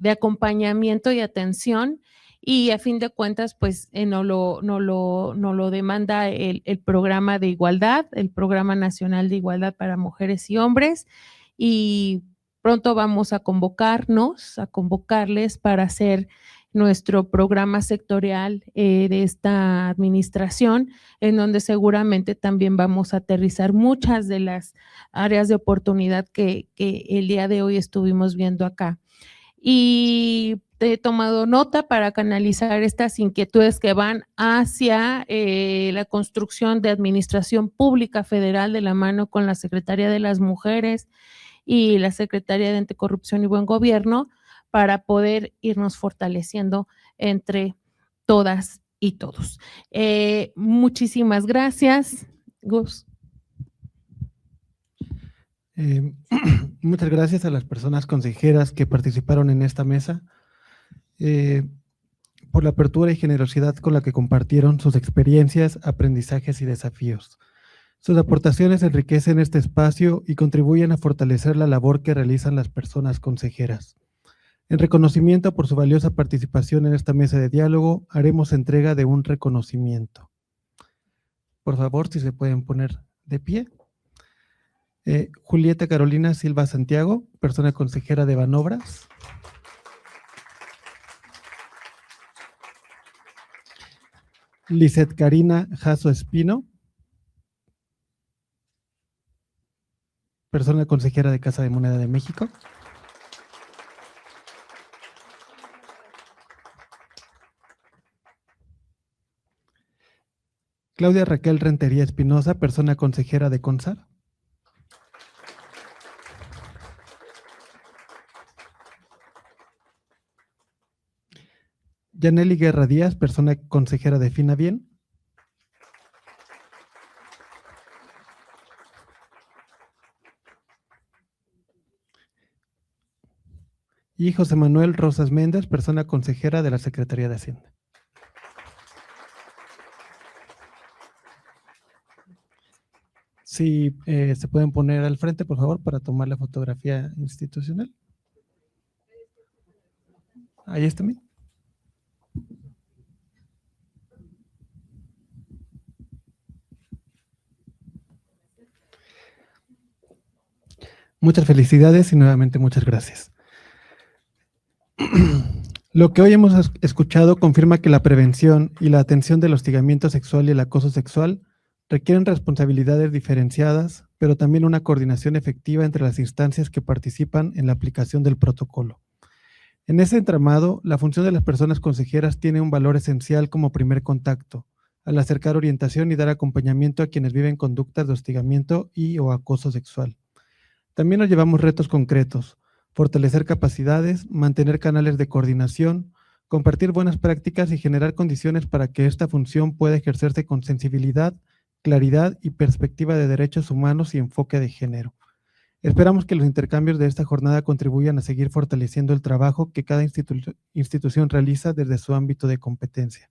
acompañamiento y atención, y a fin de cuentas, pues no lo demanda el programa de igualdad, el Programa Nacional de Igualdad para Mujeres y Hombres, y pronto vamos a convocarles para hacer nuestro programa sectorial de esta administración, en donde seguramente también vamos a aterrizar muchas de las áreas de oportunidad que el día de hoy estuvimos viendo acá. Y he tomado nota para canalizar estas inquietudes que van hacia la construcción de administración pública federal de la mano con la Secretaría de las Mujeres y la Secretaría de Anticorrupción y Buen Gobierno, para poder irnos fortaleciendo entre todas y todos. Muchísimas gracias, Gus. Muchas gracias a las personas consejeras que participaron en esta mesa, por la apertura y generosidad con la que compartieron sus experiencias, aprendizajes y desafíos. Sus aportaciones enriquecen este espacio y contribuyen a fortalecer la labor que realizan las personas consejeras. En reconocimiento por su valiosa participación en esta mesa de diálogo, haremos entrega de un reconocimiento. Por favor, si se pueden poner de pie. Julieta Carolina Silva Santiago, persona consejera de Banobras. Lizeth Karina Jasso Espino, persona consejera de Casa de Moneda de México. Claudia Raquel Rentería Espinosa, persona consejera de CONSAR. Yaneli Guerra Díaz, persona consejera de FINABIEN. Y José Manuel Rosas Méndez, persona consejera de la Secretaría de Hacienda. Si se pueden poner al frente, por favor, para tomar la fotografía institucional. Ahí está, mira. Muchas felicidades y nuevamente muchas gracias. Lo que hoy hemos escuchado confirma que la prevención y la atención del hostigamiento sexual y el acoso sexual requieren responsabilidades diferenciadas, pero también una coordinación efectiva entre las instancias que participan en la aplicación del protocolo. En ese entramado, la función de las personas consejeras tiene un valor esencial como primer contacto, al acercar orientación y dar acompañamiento a quienes viven conductas de hostigamiento y o acoso sexual. También nos llevamos retos concretos: fortalecer capacidades, mantener canales de coordinación, compartir buenas prácticas y generar condiciones para que esta función pueda ejercerse con sensibilidad, claridad y perspectiva de derechos humanos y enfoque de género. Esperamos que los intercambios de esta jornada contribuyan a seguir fortaleciendo el trabajo que cada institución realiza desde su ámbito de competencia.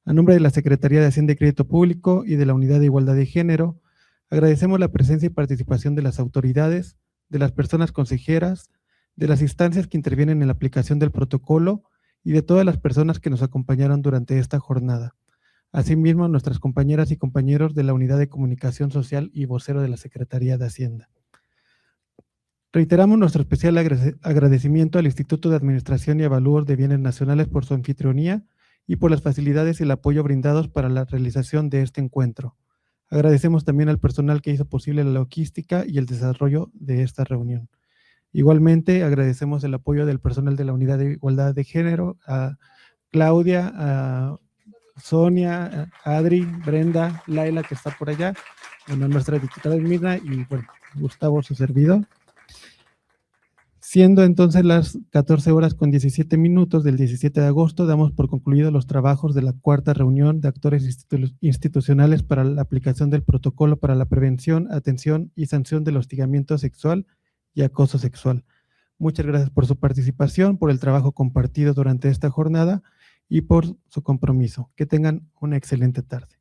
A nombre de la Secretaría de Hacienda y Crédito Público y de la Unidad de Igualdad de Género, agradecemos la presencia y participación de las autoridades, de las personas consejeras, de las instancias que intervienen en la aplicación del protocolo y de todas las personas que nos acompañaron durante esta jornada. Asimismo, a nuestras compañeras y compañeros de la Unidad de Comunicación Social y vocero de la Secretaría de Hacienda. Reiteramos nuestro especial agradecimiento al Instituto de Administración y Avalúos de Bienes Nacionales por su anfitrionía y por las facilidades y el apoyo brindados para la realización de este encuentro. Agradecemos también al personal que hizo posible la logística y el desarrollo de esta reunión. Igualmente, agradecemos el apoyo del personal de la Unidad de Igualdad de Género, a Claudia, a Sonia, a Adri, Brenda, Laila, que está por allá, bueno, nuestra diputada Mirna y bueno, Gustavo, su servidor. Siendo entonces las 14:17 del 17 de agosto, damos por concluidos los trabajos de la cuarta reunión de actores institucionales para la aplicación del protocolo para la prevención, atención y sanción del hostigamiento sexual y acoso sexual. Muchas gracias por su participación, por el trabajo compartido durante esta jornada y por su compromiso. Que tengan una excelente tarde.